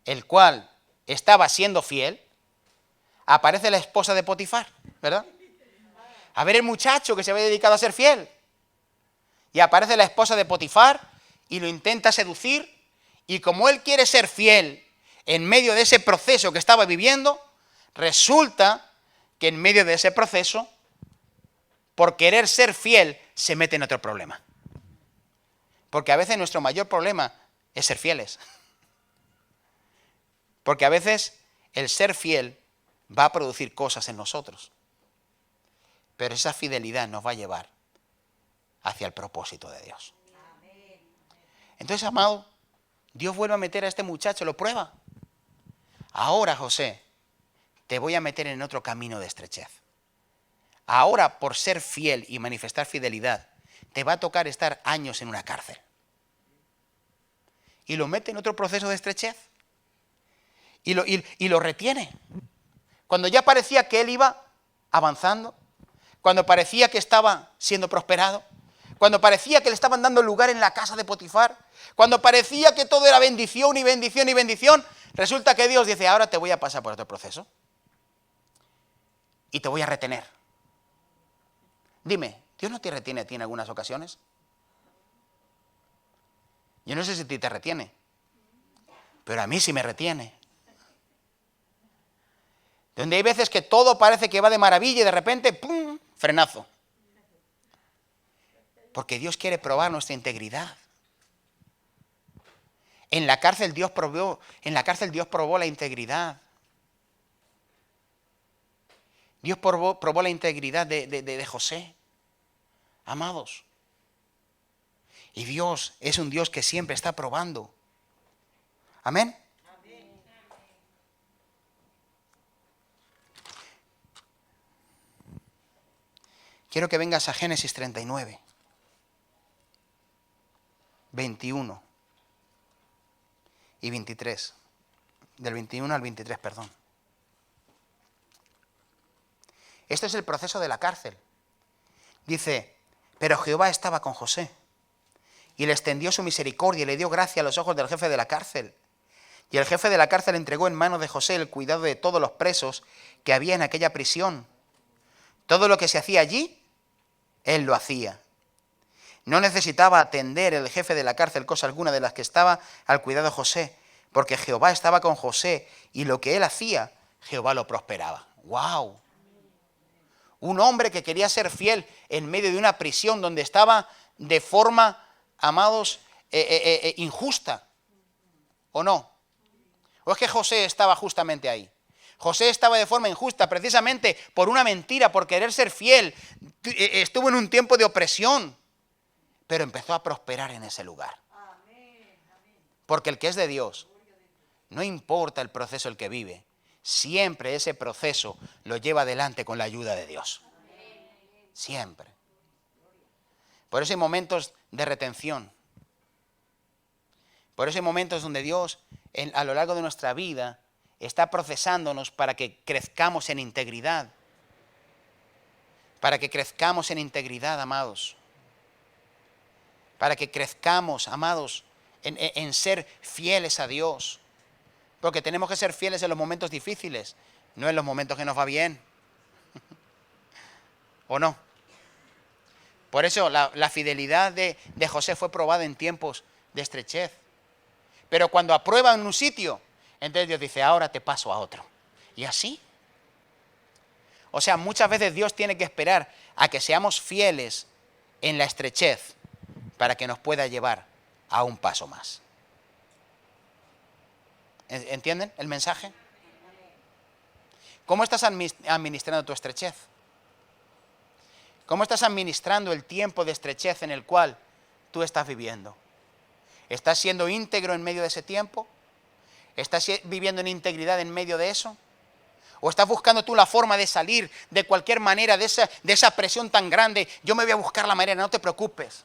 el cual estaba siendo fiel, aparece la esposa de Potifar, ¿verdad? A ver el muchacho que se había dedicado a ser fiel. Y aparece la esposa de Potifar y lo intenta seducir. Y como él quiere ser fiel en medio de ese proceso que estaba viviendo, resulta que en medio de ese proceso, por querer ser fiel, se mete en otro problema. Porque a veces nuestro mayor problema es ser fieles. Porque a veces el ser fiel va a producir cosas en nosotros. Pero esa fidelidad nos va a llevar hacia el propósito de Dios. Entonces, amado, Dios vuelve a meter a este muchacho, lo prueba. Ahora, José, te voy a meter en otro camino de estrechez. Ahora, por ser fiel y manifestar fidelidad, te va a tocar estar años en una cárcel. Y lo mete en otro proceso de estrechez. Y lo retiene. Cuando ya parecía que él iba avanzando, cuando parecía que estaba siendo prosperado, cuando parecía que le estaban dando lugar en la casa de Potifar, cuando parecía que todo era bendición y bendición y bendición, resulta que Dios dice, ahora te voy a pasar por otro proceso y te voy a retener. Dime, ¿Dios no te retiene a ti en algunas ocasiones? Yo no sé si a ti te retiene, pero a mí sí me retiene. Donde hay veces que todo parece que va de maravilla y de repente, ¡pum!, frenazo. Porque Dios quiere probar nuestra integridad. En la cárcel Dios probó la integridad. Dios probó la integridad de José, amados. Y Dios es un Dios que siempre está probando. Amén. Quiero que vengas a Génesis 39, 21 y 23. Del 21 al 23, perdón. Esto es el proceso de la cárcel. Dice, pero Jehová estaba con José y le extendió su misericordia y le dio gracia a los ojos del jefe de la cárcel. Y el jefe de la cárcel entregó en manos de José el cuidado de todos los presos que había en aquella prisión. Todo lo que se hacía allí, él lo hacía. No necesitaba atender el jefe de la cárcel cosa alguna de las que estaba al cuidado de José, porque Jehová estaba con José y lo que él hacía, Jehová lo prosperaba. ¡Wow! Un hombre que quería ser fiel en medio de una prisión donde estaba de forma, amados, injusta. ¿O no? ¿O es que José estaba justamente ahí? José estaba de forma injusta, precisamente por una mentira, por querer ser fiel. Estuvo en un tiempo de opresión, pero empezó a prosperar en ese lugar. Porque el que es de Dios, no importa el proceso el que vive, siempre ese proceso lo lleva adelante con la ayuda de Dios. Siempre. Por eso hay momentos de retención. Por eso hay momentos donde Dios, a lo largo de nuestra vida, está procesándonos para que crezcamos en integridad. Para que crezcamos en integridad, amados. Para que crezcamos, amados, en ser fieles a Dios. Porque tenemos que ser fieles en los momentos difíciles, no en los momentos que nos va bien. ¿O no? Por eso la fidelidad de José fue probada en tiempos de estrechez. Pero cuando aprueba en un sitio, entonces Dios dice, ahora te paso a otro. Y así. O sea, muchas veces Dios tiene que esperar a que seamos fieles en la estrechez para que nos pueda llevar a un paso más. ¿Entienden el mensaje? ¿Cómo estás administrando tu estrechez? ¿Cómo estás administrando el tiempo de estrechez en el cual tú estás viviendo? ¿Estás siendo íntegro en medio de ese tiempo? ¿Estás viviendo en integridad en medio de eso? ¿O estás buscando tú la forma de salir de cualquier manera de esa presión tan grande? Yo me voy a buscar la manera, no te preocupes.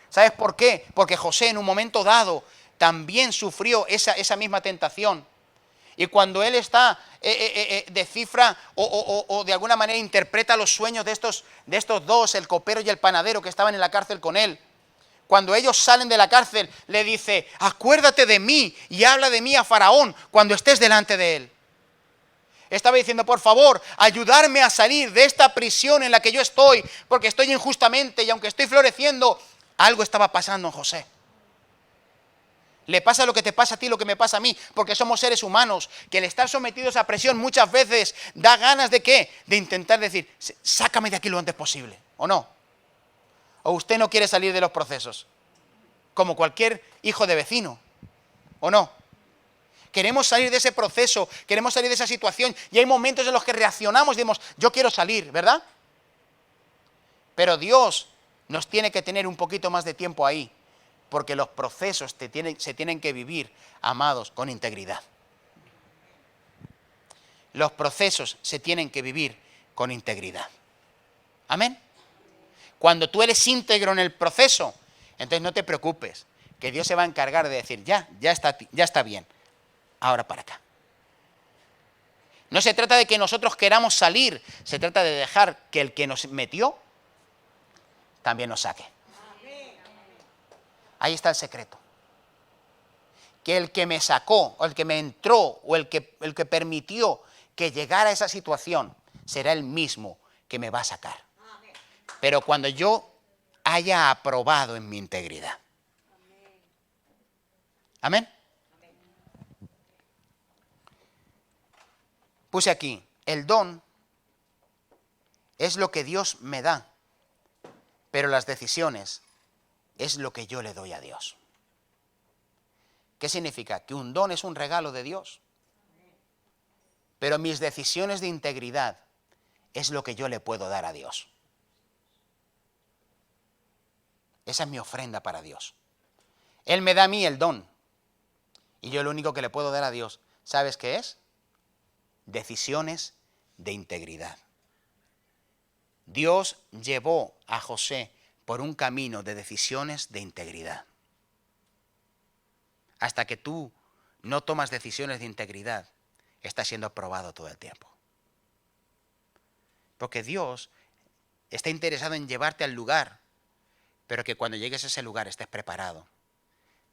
¿Sabes por qué? Porque José en un momento dado también sufrió esa misma tentación. Y cuando él está, descifra o de alguna manera interpreta los sueños de estos dos, el copero y el panadero que estaban en la cárcel con él, cuando ellos salen de la cárcel, le dice, acuérdate de mí y habla de mí a Faraón cuando estés delante de él. Estaba diciendo, por favor, ayudarme a salir de esta prisión en la que yo estoy, porque estoy injustamente y aunque estoy floreciendo, algo estaba pasando en José. Le pasa lo que te pasa a ti, lo que me pasa a mí, porque somos seres humanos, que el estar sometidos a presión muchas veces da ganas de ¿qué? De intentar decir, sácame de aquí lo antes posible, ¿o no? ¿O usted no quiere salir de los procesos? Como cualquier hijo de vecino, ¿o no? Queremos salir de ese proceso, queremos salir de esa situación, y hay momentos en los que reaccionamos y decimos, yo quiero salir, ¿verdad? Pero Dios nos tiene que tener un poquito más de tiempo ahí, porque los procesos se tienen que vivir, amados, con integridad. Los procesos se tienen que vivir con integridad. ¿Amén? Cuando tú eres íntegro en el proceso, entonces no te preocupes, que Dios se va a encargar de decir, ya está bien, ahora para acá. No se trata de que nosotros queramos salir, se trata de dejar que el que nos metió también nos saque. Ahí está el secreto. Que el que me sacó, o el que me entró, o el que permitió que llegara a esa situación, será el mismo que me va a sacar. Pero cuando yo haya aprobado en mi integridad. ¿Amén? Puse aquí, el don es lo que Dios me da, pero las decisiones es lo que yo le doy a Dios. ¿Qué significa? Que un don es un regalo de Dios. Pero mis decisiones de integridad es lo que yo le puedo dar a Dios. Esa es mi ofrenda para Dios. Él me da a mí el don. Y yo lo único que le puedo dar a Dios, ¿sabes qué es? Decisiones de integridad. Dios llevó a José por un camino de decisiones de integridad. Hasta que tú no tomas decisiones de integridad, estás siendo probado todo el tiempo. Porque Dios está interesado en llevarte al lugar, pero que cuando llegues a ese lugar estés preparado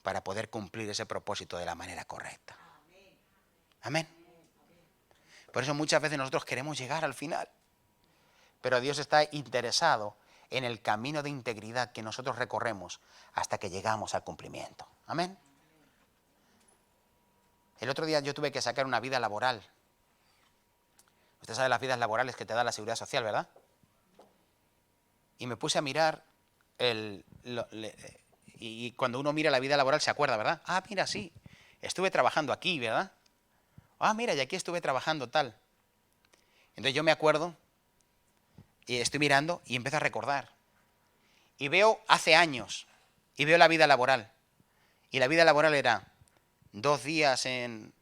para poder cumplir ese propósito de la manera correcta. Amén. Por eso muchas veces nosotros queremos llegar al final, pero Dios está interesado en el camino de integridad que nosotros recorremos hasta que llegamos al cumplimiento. Amén. El otro día yo tuve que sacar una vida laboral. Usted sabe las vidas laborales que te da la Seguridad Social, ¿verdad? Y me puse a mirar y cuando uno mira la vida laboral se acuerda, ¿verdad? Ah, mira, sí, estuve trabajando aquí, ¿verdad? Ah, mira, y aquí estuve trabajando tal. Entonces yo me acuerdo y estoy mirando y empiezo a recordar. Y veo hace años, y veo la vida laboral. Y la vida laboral era 2 días en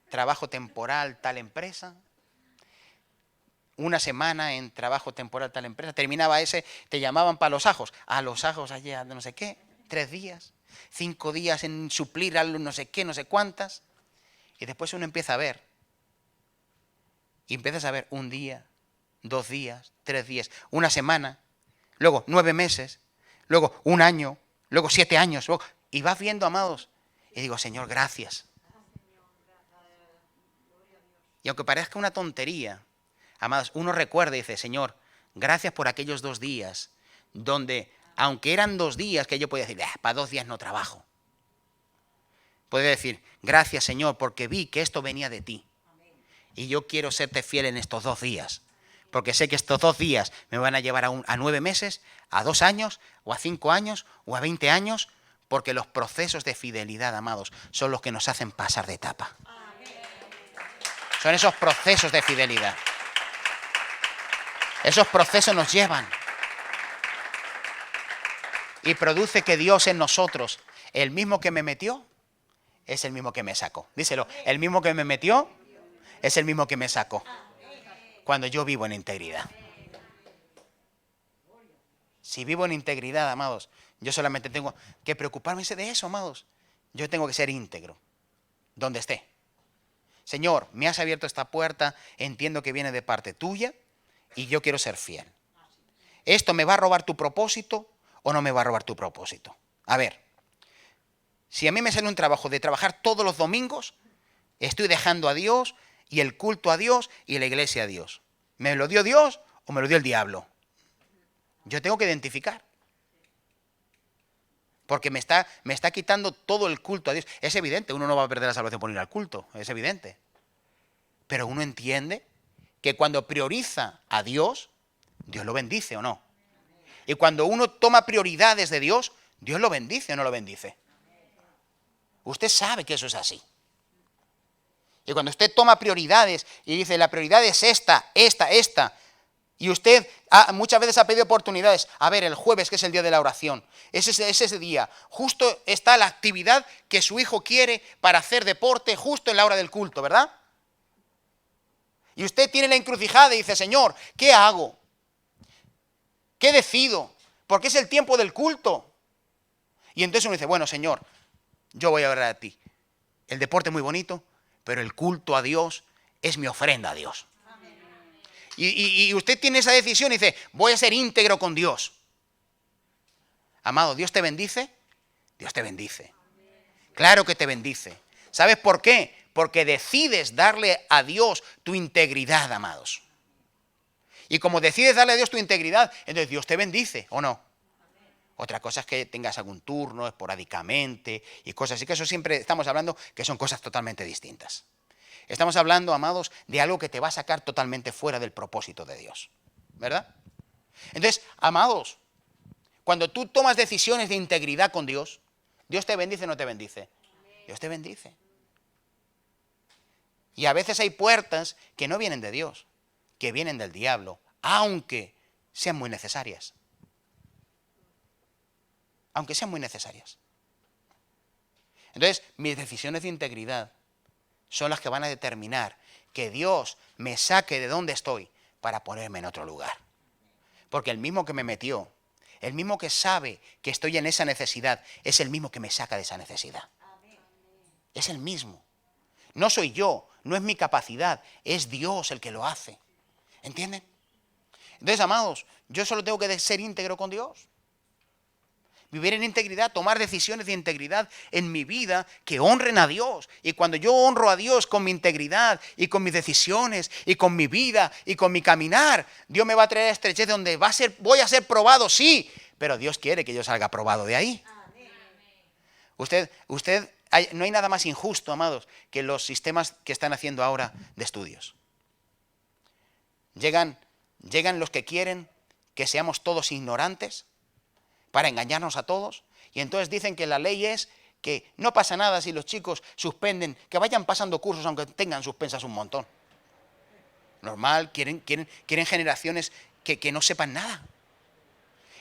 trabajo temporal tal empresa, 1 semana en trabajo temporal tal empresa. Terminaba ese, te llamaban para Los Ajos. A Los Ajos allá no sé qué, 3 días, 5 días en suplir algo no sé qué, no sé cuántas. Y después uno empieza a ver. Y empiezas a ver 1 día, 2 días, 3 días, 1 semana, luego 9 meses, luego 1 año, luego 7 años. Luego, y vas viendo, amados. Y digo, Señor, gracias. Y aunque parezca una tontería, amados, uno recuerda y dice, Señor, gracias por aquellos 2 días, donde, aunque eran 2 días, que yo podía decir, para 2 días no trabajo. Podría decir, gracias, Señor, porque vi que esto venía de ti. Y yo quiero serte fiel en estos 2 días. Porque sé que estos 2 días me van a llevar a 9 meses, a 2 años, o a 5 años, o a 20 años, porque los procesos de fidelidad, amados, son los que nos hacen pasar de etapa. Son esos procesos de fidelidad. Esos procesos nos llevan. Y produce que Dios en nosotros, el mismo que me metió, es el mismo que me sacó. Díselo, el mismo que me metió, es el mismo que me sacó. Cuando yo vivo en integridad. Si vivo en integridad, amados, yo solamente tengo que preocuparme de eso, amados. Yo tengo que ser íntegro, donde esté. Señor, me has abierto esta puerta, entiendo que viene de parte tuya y yo quiero ser fiel. ¿Esto me va a robar tu propósito o no me va a robar tu propósito? A ver, si a mí me sale un trabajo de trabajar todos los domingos, estoy dejando a Dios y el culto a Dios y la iglesia a Dios. ¿Me lo dio Dios o me lo dio el diablo? Yo tengo que identificar. Porque me está quitando todo el culto a Dios. Es evidente, uno no va a perder la salvación por ir al culto, es evidente. Pero uno entiende que cuando prioriza a Dios, Dios lo bendice o no. Y cuando uno toma prioridades de Dios, Dios lo bendice o no lo bendice. Usted sabe que eso es así. Y cuando usted toma prioridades y dice, la prioridad es esta, y usted muchas veces ha pedido oportunidades. A ver, el jueves, que es el día de la oración, es ese día. Justo está la actividad que su hijo quiere para hacer deporte justo en la hora del culto, ¿verdad? Y usted tiene la encrucijada y dice, Señor, ¿qué hago? ¿Qué decido? Porque es el tiempo del culto. Y entonces uno dice, bueno, Señor, yo voy a orar a ti. El deporte es muy bonito, pero el culto a Dios es mi ofrenda a Dios. Y usted tiene esa decisión y dice, voy a ser íntegro con Dios. Amado, ¿Dios te bendice? Dios te bendice. Claro que te bendice. ¿Sabes por qué? Porque decides darle a Dios tu integridad, amados. Y como decides darle a Dios tu integridad, entonces Dios te bendice, ¿o no? Otra cosa es que tengas algún turno esporádicamente y cosas así, que eso siempre estamos hablando que son cosas totalmente distintas. Estamos hablando, amados, de algo que te va a sacar totalmente fuera del propósito de Dios, ¿verdad? Entonces, amados, cuando tú tomas decisiones de integridad con Dios, ¿Dios te bendice o no te bendice? Dios te bendice. Y a veces hay puertas que no vienen de Dios, que vienen del diablo, aunque sean muy necesarias. Aunque sean muy necesarias. Entonces, mis decisiones de integridad son las que van a determinar que Dios me saque de donde estoy para ponerme en otro lugar. Porque el mismo que me metió, el mismo que sabe que estoy en esa necesidad, es el mismo que me saca de esa necesidad. Es el mismo. No soy yo, no es mi capacidad, es Dios el que lo hace. ¿Entienden? Entonces, amados, yo solo tengo que ser íntegro con Dios. Vivir en integridad, tomar decisiones de integridad en mi vida que honren a Dios. Y cuando yo honro a Dios con mi integridad y con mis decisiones y con mi vida y con mi caminar, Dios me va a traer a estrechez donde voy a ser probado, sí, pero Dios quiere que yo salga probado de ahí. No hay nada más injusto, amados, que los sistemas que están haciendo ahora de estudios. Llegan los que quieren que seamos todos ignorantes para engañarnos a todos, y entonces dicen que la ley es que no pasa nada si los chicos suspenden, que vayan pasando cursos aunque tengan suspensas un montón. Normal, quieren generaciones que no sepan nada.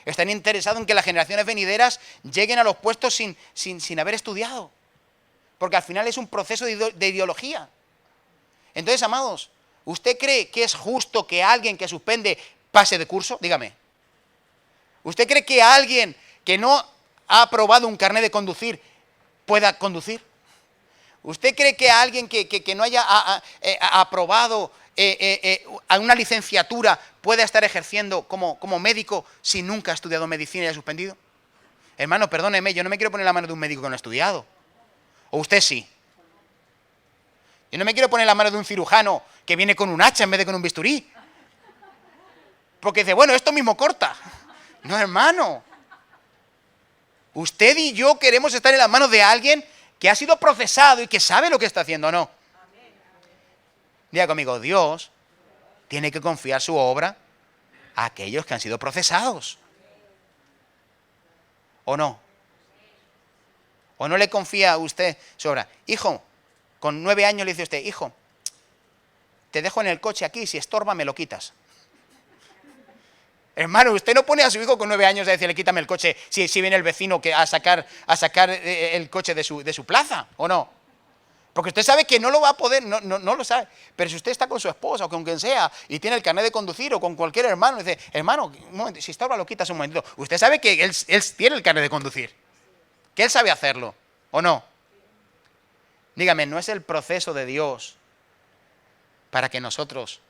Están interesados en que las generaciones venideras lleguen a los puestos sin haber estudiado, porque al final es un proceso de ideología. Entonces, amados, ¿usted cree que es justo que alguien que suspende pase de curso? Dígame. ¿Usted cree que alguien que no ha aprobado un carnet de conducir pueda conducir? ¿Usted cree que alguien que no haya aprobado a una licenciatura pueda estar ejerciendo como médico si nunca ha estudiado medicina y ha suspendido? Hermano, perdóneme, yo no me quiero poner la mano de un médico que no ha estudiado. ¿O usted sí? Yo no me quiero poner la mano de un cirujano que viene con un hacha en vez de con un bisturí. Porque dice, bueno, esto mismo corta. No, hermano. Usted y yo queremos estar en las manos de alguien que ha sido procesado y que sabe lo que está haciendo, ¿no? Diga conmigo, Dios tiene que confiar su obra a aquellos que han sido procesados. ¿O no? ¿O no le confía a usted su obra? Hijo, con 9 años le dice usted, hijo, te dejo en el coche aquí, si estorba me lo quitas. Hermano, usted no pone a su hijo con 9 años a decirle quítame el coche si viene el vecino a sacar el coche de su plaza, ¿o no? Porque usted sabe que no lo va a poder, no lo sabe. Pero si usted está con su esposa o con quien sea y tiene el carnet de conducir o con cualquier hermano, dice, hermano, un momento, si estorba lo quitas un momentito. Usted sabe que él tiene el carnet de conducir, que él sabe hacerlo, ¿o no? Dígame, ¿no es el proceso de Dios para que nosotros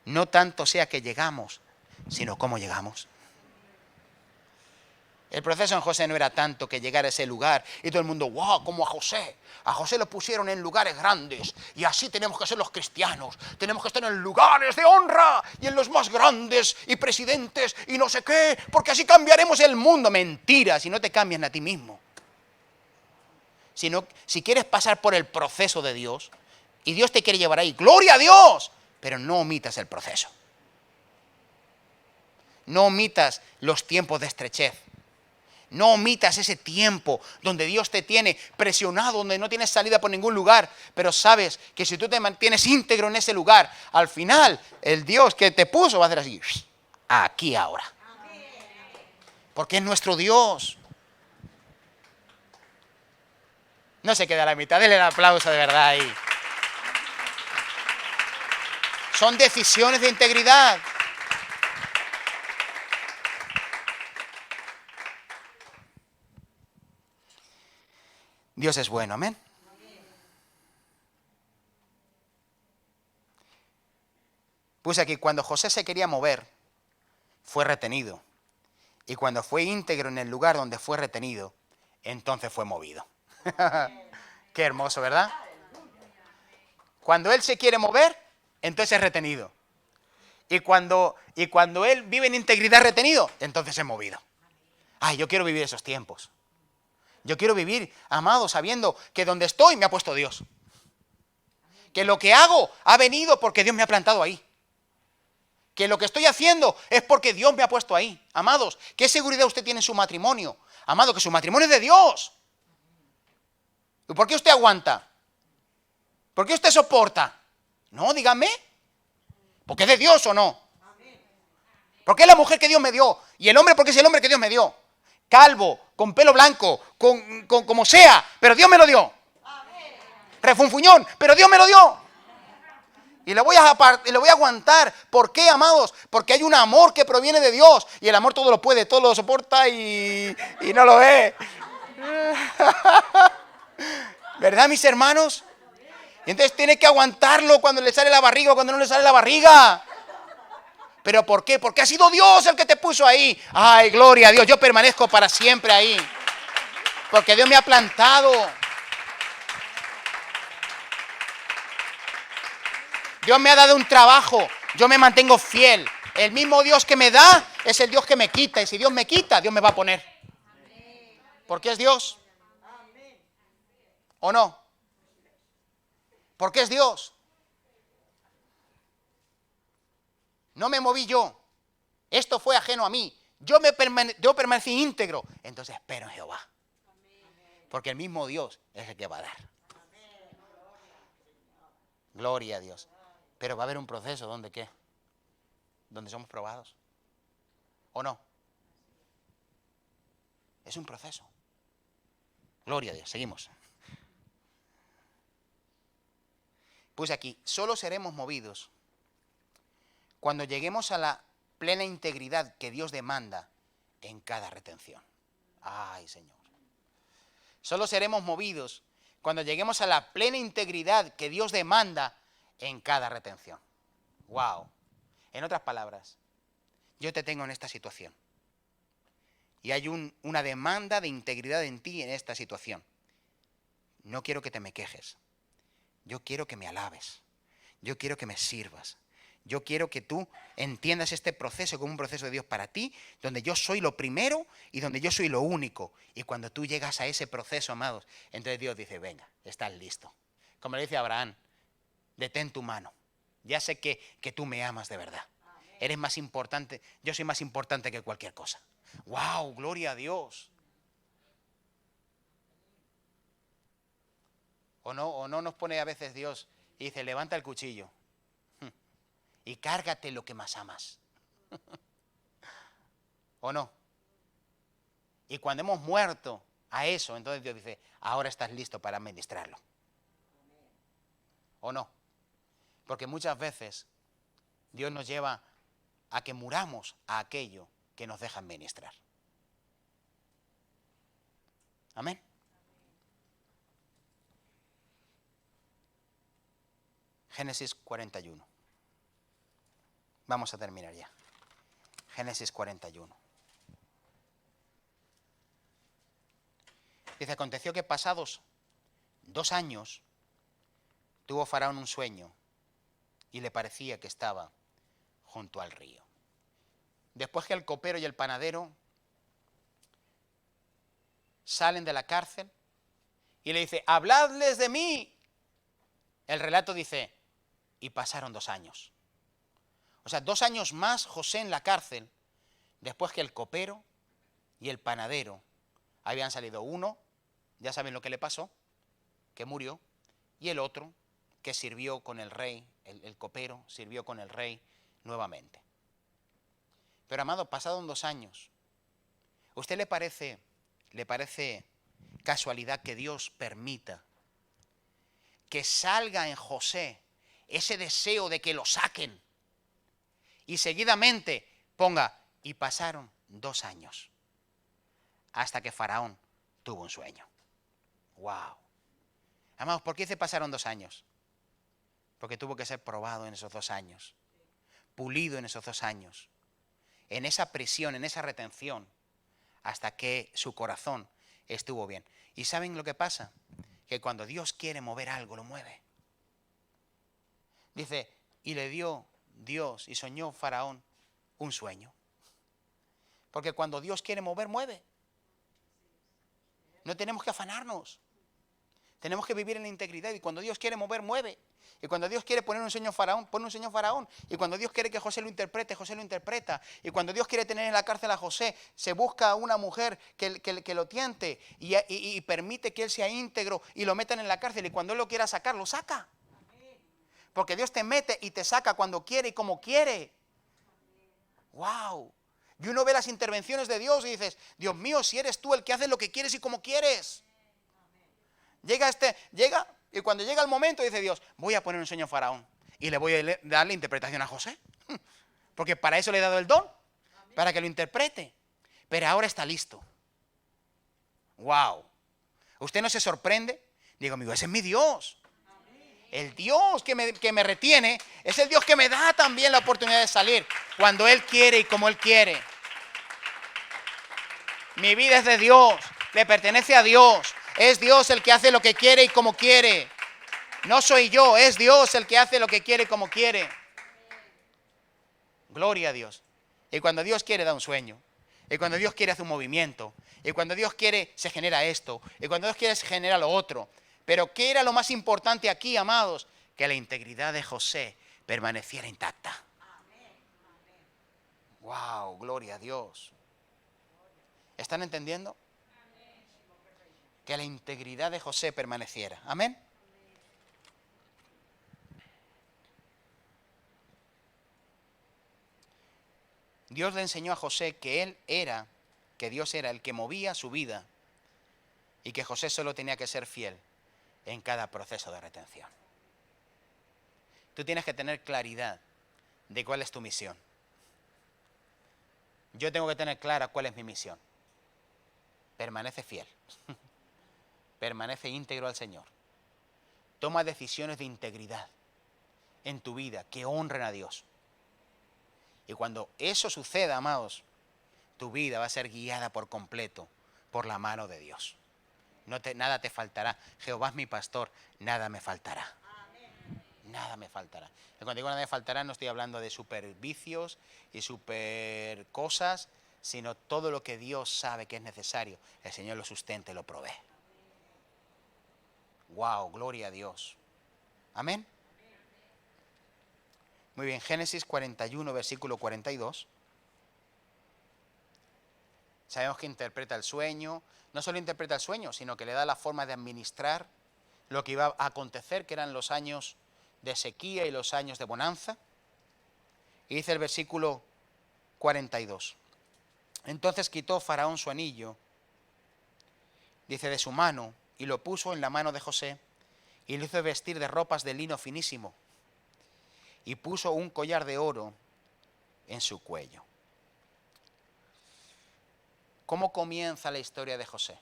no tanto sea que llegamos, sino cómo llegamos? El proceso en José no era tanto que llegar a ese lugar y todo el mundo, wow, como a José lo pusieron en lugares grandes y así tenemos que ser los cristianos, tenemos que estar en lugares de honra y en los más grandes y presidentes y no sé qué, porque así cambiaremos el mundo. Mentira, si no te cambias a ti mismo. Si quieres pasar por el proceso de Dios y Dios te quiere llevar ahí, ¡gloria a Dios! Pero no omitas el proceso. No omitas los tiempos de estrechez. No omitas ese tiempo donde Dios te tiene presionado, donde no tienes salida por ningún lugar, pero sabes que si tú te mantienes íntegro en ese lugar, al final el Dios que te puso va a hacer así, aquí ahora. Porque es nuestro Dios. No se queda a la mitad, denle el aplauso de verdad ahí. Son decisiones de integridad. Dios es bueno, amén. Puse aquí, cuando José se quería mover, fue retenido. Y cuando fue íntegro en el lugar donde fue retenido, entonces fue movido. Qué hermoso, ¿verdad? Cuando él se quiere mover, entonces es retenido. Y cuando él vive en integridad retenido, entonces es movido. Ay, yo quiero vivir esos tiempos. Yo quiero vivir, amado, sabiendo que donde estoy me ha puesto Dios. Que lo que hago ha venido porque Dios me ha plantado ahí. Que lo que estoy haciendo es porque Dios me ha puesto ahí. Amados, ¿qué seguridad usted tiene en su matrimonio? Amado, que su matrimonio es de Dios. ¿Y por qué usted aguanta? ¿Por qué usted soporta? No, dígame. ¿Porque es de Dios o no? Porque es la mujer que Dios me dio. Y el hombre porque es el hombre que Dios me dio. Calvo, con pelo blanco, con como sea, pero Dios me lo dio. Refunfuñón, pero Dios me lo dio. Y lo voy a aguantar. ¿Por qué, amados? Porque hay un amor que proviene de Dios. Y el amor todo lo puede, todo lo soporta y no lo ve. ¿Verdad, mis hermanos? Y entonces tiene que aguantarlo cuando le sale la barriga o cuando no le sale la barriga. ¿Pero por qué? Porque ha sido Dios el que te puso ahí. Ay, gloria a Dios. Yo permanezco para siempre ahí. Porque Dios me ha plantado. Dios me ha dado un trabajo. Yo me mantengo fiel. El mismo Dios que me da es el Dios que me quita. Y si Dios me quita, Dios me va a poner. ¿Por qué es Dios? ¿O no? ¿Por qué es Dios? No me moví yo. Esto fue ajeno a mí. Yo permanecí íntegro. Entonces espero en Jehová. Porque el mismo Dios es el que va a dar. Gloria a Dios. Pero va a haber un proceso donde ¿qué? Donde somos probados. ¿O no? Es un proceso. Gloria a Dios. Seguimos. Pues aquí, solo seremos movidos cuando lleguemos a la plena integridad que Dios demanda en cada retención. Ay, Señor. Solo seremos movidos cuando lleguemos a la plena integridad que Dios demanda en cada retención. Wow. En otras palabras, yo te tengo en esta situación. Y hay una demanda de integridad en ti en esta situación. No quiero que te me quejes. Yo quiero que me alabes. Yo quiero que me sirvas. Yo quiero que tú entiendas este proceso como un proceso de Dios para ti, donde yo soy lo primero y donde yo soy lo único. Y cuando tú llegas a ese proceso, amados, entonces Dios dice, venga, estás listo. Como le dice a Abraham, detén tu mano. Ya sé que tú me amas de verdad. Eres más importante, yo soy más importante que cualquier cosa. ¡Wow! ¡Gloria a Dios! O no nos pone a veces Dios y dice, levanta el cuchillo y cárgate lo que más amas. ¿O no? Y cuando hemos muerto a eso, entonces Dios dice, ahora estás listo para administrarlo. ¿O no? Porque muchas veces Dios nos lleva a que muramos a aquello que nos deja administrar. Amén. Génesis 41. Vamos a terminar ya. Génesis 41. Dice, aconteció que pasados 2 años tuvo Faraón un sueño y le parecía que estaba junto al río. Después que el copero y el panadero salen de la cárcel y le dice, habladles de mí. El relato dice, y pasaron 2 años. O sea, 2 años más José en la cárcel, después que el copero y el panadero habían salido. Uno, ya saben lo que le pasó, que murió, y el otro, que sirvió con el rey, el copero sirvió con el rey nuevamente. Pero amado, pasaron 2 años. ¿Usted le parece casualidad que Dios permita que salga en José ese deseo de que lo saquen? Y seguidamente ponga, y pasaron 2 años, hasta que Faraón tuvo un sueño. ¡Wow! Amados, ¿por qué se pasaron 2 años? Porque tuvo que ser probado en esos 2 años, pulido en esos 2 años, en esa prisión, en esa retención, hasta que su corazón estuvo bien. ¿Y saben lo que pasa? Que cuando Dios quiere mover algo, lo mueve. Dice, y le dio Dios y soñó Faraón un sueño. Porque cuando Dios quiere mover, mueve. No tenemos que afanarnos. Tenemos que vivir en la integridad. Y cuando Dios quiere mover, mueve. Y cuando Dios quiere poner un sueño Faraón, pone un sueño Faraón. Y cuando Dios quiere que José lo interprete, José lo interpreta. Y cuando Dios quiere tener en la cárcel a José, se busca a una mujer que lo tiente y permite que él sea íntegro y lo metan en la cárcel. Y cuando él lo quiera sacar, lo saca. Porque Dios te mete y te saca cuando quiere y como quiere. ¡Wow! Y uno ve las intervenciones de Dios y dices, Dios mío, si eres tú el que hace lo que quieres y como quieres. Llega y cuando llega el momento dice Dios, voy a poner un sueño a Faraón y le voy a dar la interpretación a José. Porque para eso le he dado el don, para que lo interprete. Pero ahora está listo. ¡Wow! ¿Usted no se sorprende? Digo, amigo, ese es mi Dios. El Dios que me retiene es el Dios que me da también la oportunidad de salir cuando Él quiere y como Él quiere. Mi vida es de Dios, le pertenece a Dios. Es Dios el que hace lo que quiere y como quiere. No soy yo, es Dios el que hace lo que quiere y como quiere. Gloria a Dios. Y cuando Dios quiere da un sueño. Y cuando Dios quiere hace un movimiento. Y cuando Dios quiere se genera esto. Y cuando Dios quiere se genera lo otro. Pero ¿qué era lo más importante aquí, amados? Que la integridad de José permaneciera intacta. ¡Wow! Gloria a Dios. ¿Están entendiendo? Que la integridad de José permaneciera. Amén. Dios le enseñó a José que Dios era el que movía su vida y que José solo tenía que ser fiel en cada proceso de retención. Tú tienes que tener claridad de cuál es tu misión. Yo tengo que tener clara cuál es mi misión. Permanece fiel. Permanece íntegro al Señor. Toma decisiones de integridad en tu vida que honren a Dios. Y cuando eso suceda, amados, tu vida va a ser guiada por completo por la mano de Dios. Nada te faltará. Jehová es mi pastor, nada me faltará. Nada me faltará. Y cuando digo nada me faltará, no estoy hablando de super vicios y super cosas, sino todo lo que Dios sabe que es necesario. El Señor lo sustenta y lo provee. ¡Wow! Gloria a Dios. Amén. Muy bien, Génesis 41, versículo 42. Sabemos que interpreta el sueño. No solo interpreta el sueño, sino que le da la forma de administrar lo que iba a acontecer, que eran los años de sequía y los años de bonanza. Y dice el versículo 42. Entonces quitó Faraón su anillo, dice, de su mano, y lo puso en la mano de José, y le hizo vestir de ropas de lino finísimo, y puso un collar de oro en su cuello. ¿Cómo comienza la historia de José?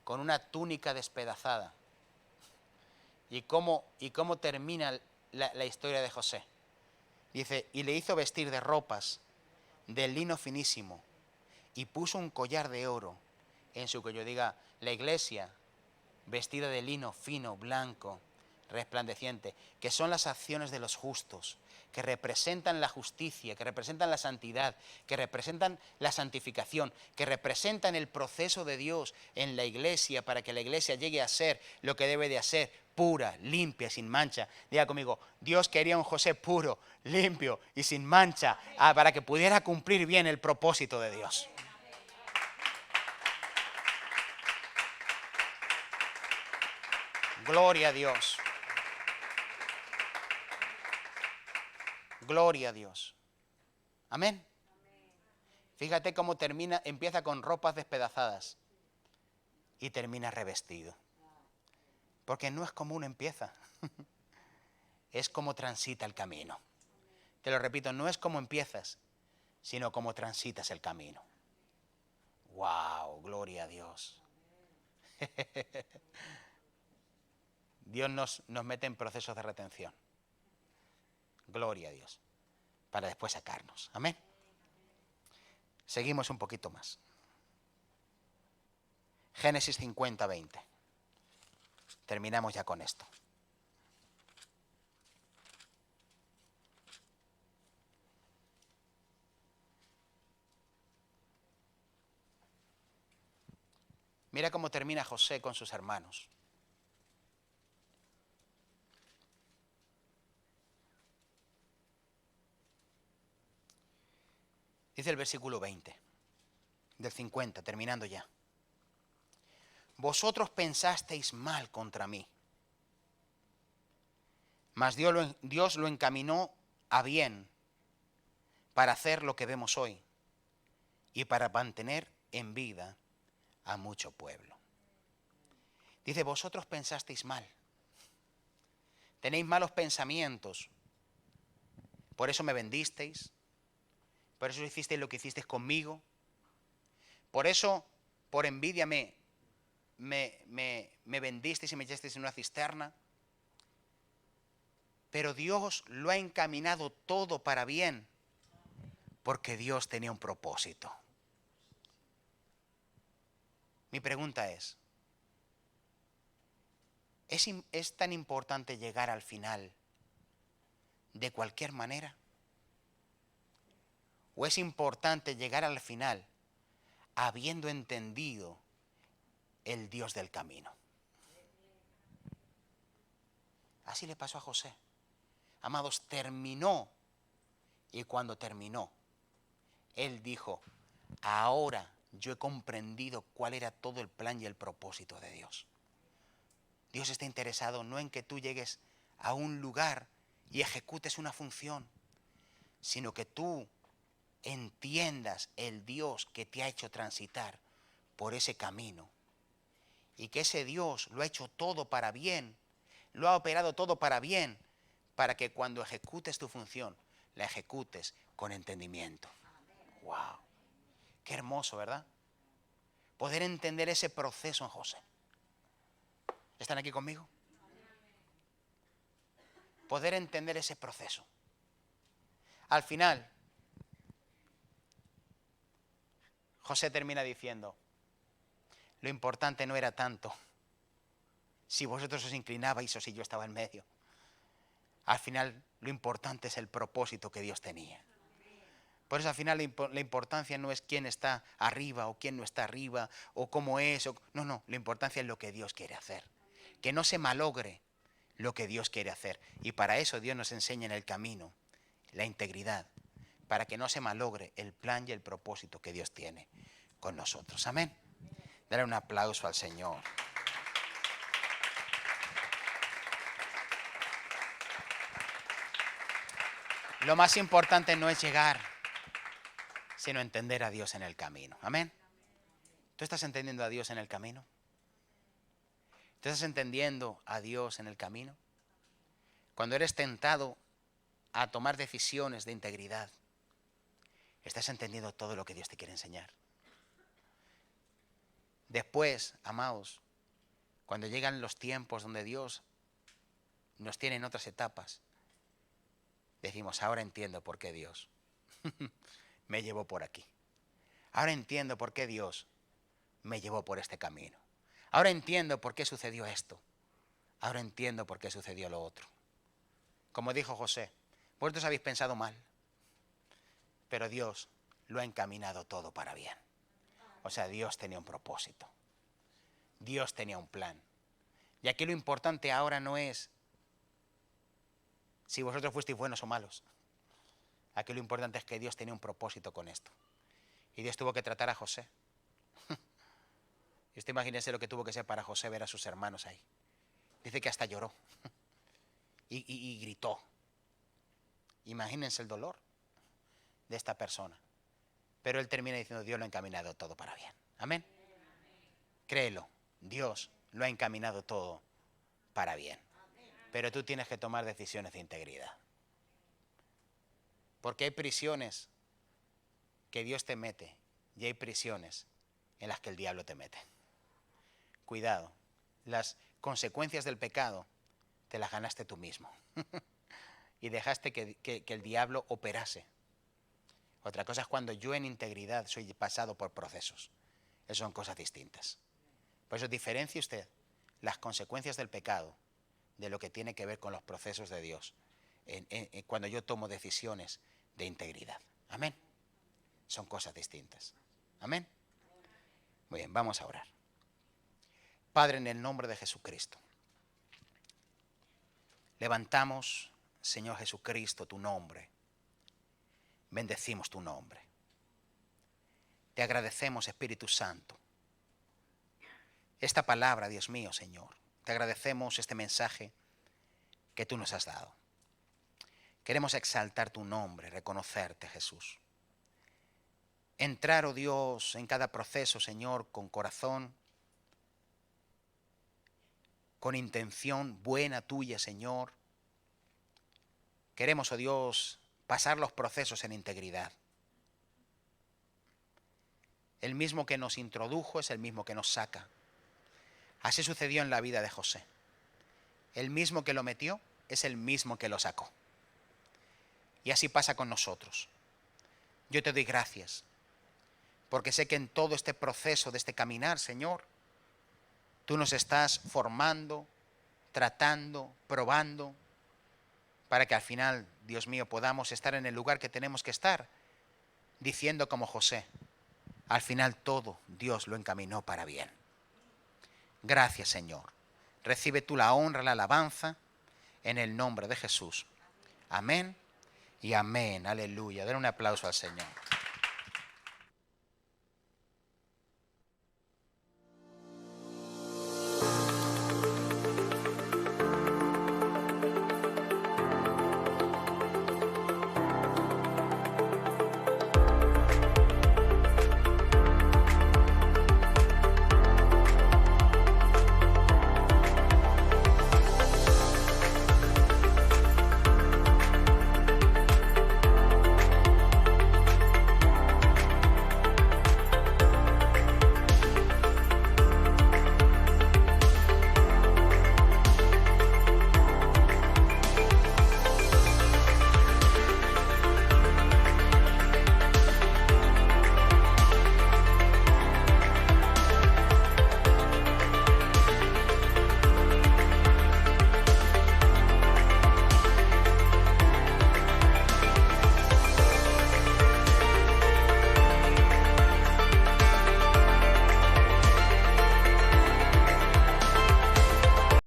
Con una túnica despedazada. ¿Y cómo termina la historia de José? Dice, y le hizo vestir de ropas de lino finísimo, y puso un collar de oro en su cuello. Diga, la iglesia vestida de lino fino, blanco, resplandeciente, que son las acciones de los justos, que representan la justicia, que representan la santidad, que representan la santificación, que representan el proceso de Dios en la iglesia para que la iglesia llegue a ser lo que debe de hacer, pura, limpia, sin mancha. Diga conmigo, Dios quería un José puro, limpio y sin mancha para que pudiera cumplir bien el propósito de Dios. Gloria a Dios. Gloria a Dios. Amén. Fíjate cómo empieza con ropas despedazadas y termina revestido. Porque no es como uno empieza, es como transita el camino. Te lo repito, no es como empiezas, sino como transitas el camino. ¡Wow! Gloria a Dios. Dios nos mete en procesos de retención. Gloria a Dios. Para después sacarnos. Amén. Seguimos un poquito más. Génesis 50, 20. Terminamos ya con esto. Mira cómo termina José con sus hermanos. Dice el versículo 20 del 50, terminando ya. Vosotros pensasteis mal contra mí, Mas Dios lo encaminó a bien para hacer lo que vemos hoy y para mantener en vida a mucho pueblo. Dice, vosotros pensasteis mal, tenéis malos pensamientos, por eso me vendisteis, por eso hicisteis lo que hicisteis conmigo, por eso por envidia me vendisteis y me echasteis en una cisterna. Pero Dios lo ha encaminado todo para bien, porque Dios tenía un propósito. Mi pregunta ¿es tan importante llegar al final de cualquier manera? ¿O es importante llegar al final habiendo entendido el Dios del camino? Así le pasó a José. Amados, terminó, y cuando terminó, él dijo, ahora yo he comprendido cuál era todo el plan y el propósito de Dios. Dios está interesado no en que tú llegues a un lugar y ejecutes una función, sino que tú entiendas el Dios que te ha hecho transitar por ese camino, y que ese Dios lo ha hecho todo para bien, lo ha operado todo para bien, para que cuando ejecutes tu función, la ejecutes con entendimiento. ¡Wow! Qué hermoso, ¿verdad? Poder entender ese proceso en José. ¿Están aquí conmigo? Poder entender ese proceso. Al final, José termina diciendo, lo importante no era tanto si vosotros os inclinabais o si yo estaba en medio. Al final, lo importante es el propósito que Dios tenía. Por eso al final la importancia no es quién está arriba o quién no está arriba o cómo es. No, la importancia es lo que Dios quiere hacer. Que no se malogre lo que Dios quiere hacer. Y para eso Dios nos enseña en el camino la integridad, para que no se malogre el plan y el propósito que Dios tiene con nosotros. Amén. Dale un aplauso al Señor. Lo más importante no es llegar, sino entender a Dios en el camino. Amén. ¿Tú estás entendiendo a Dios en el camino? ¿Tú estás entendiendo a Dios en el camino? Cuando eres tentado a tomar decisiones de integridad, estás entendiendo todo lo que Dios te quiere enseñar. Después, amados, cuando llegan los tiempos donde Dios nos tiene en otras etapas, decimos, ahora entiendo por qué Dios me llevó por aquí. Ahora entiendo por qué Dios me llevó por este camino. Ahora entiendo por qué sucedió esto. Ahora entiendo por qué sucedió lo otro. Como dijo José, vosotros habéis pensado mal, pero Dios lo ha encaminado todo para bien. O sea, Dios tenía un propósito. Dios tenía un plan. Y aquí lo importante ahora no es si vosotros fuisteis buenos o malos. Aquí lo importante es que Dios tenía un propósito con esto. Y Dios tuvo que tratar a José. Y usted imagínese lo que tuvo que ser para José ver a sus hermanos ahí. Dice que hasta lloró. Y gritó. Imagínense el dolor de esta persona. Pero él termina diciendo, Dios lo ha encaminado todo para bien. Amén. Créelo, Dios lo ha encaminado todo para bien. Pero tú tienes que tomar decisiones de integridad. Porque hay prisiones que Dios te mete y hay prisiones en las que el diablo te mete. Cuidado, las consecuencias del pecado te las ganaste tú mismo. Y dejaste que el diablo operase. Otra cosa es cuando yo en integridad soy pasado por procesos. Esas son cosas distintas. Por eso diferencie usted las consecuencias del pecado de lo que tiene que ver con los procesos de Dios cuando yo tomo decisiones de integridad. Amén. Son cosas distintas. Amén. Muy bien, vamos a orar. Padre, en el nombre de Jesucristo, levantamos, Señor Jesucristo, tu nombre. Bendecimos tu nombre. Te agradecemos, Espíritu Santo, esta palabra, Dios mío, Señor. Te agradecemos este mensaje que tú nos has dado. Queremos exaltar tu nombre, reconocerte, Jesús. Entrar, oh Dios, en cada proceso, Señor, con corazón, con intención buena tuya, Señor. Queremos, oh Dios, pasar los procesos en integridad. El mismo que nos introdujo es el mismo que nos saca. Así sucedió en la vida de José. El mismo que lo metió es el mismo que lo sacó. Y así pasa con nosotros. Yo te doy gracias, porque sé que en todo este proceso de este caminar, Señor, tú nos estás formando, tratando, probando, para que al final, Dios mío, podamos estar en el lugar que tenemos que estar, diciendo como José, al final todo Dios lo encaminó para bien. Gracias, Señor. Recibe tú la honra, la alabanza, en el nombre de Jesús. Amén y amén. Aleluya. Den un aplauso al Señor.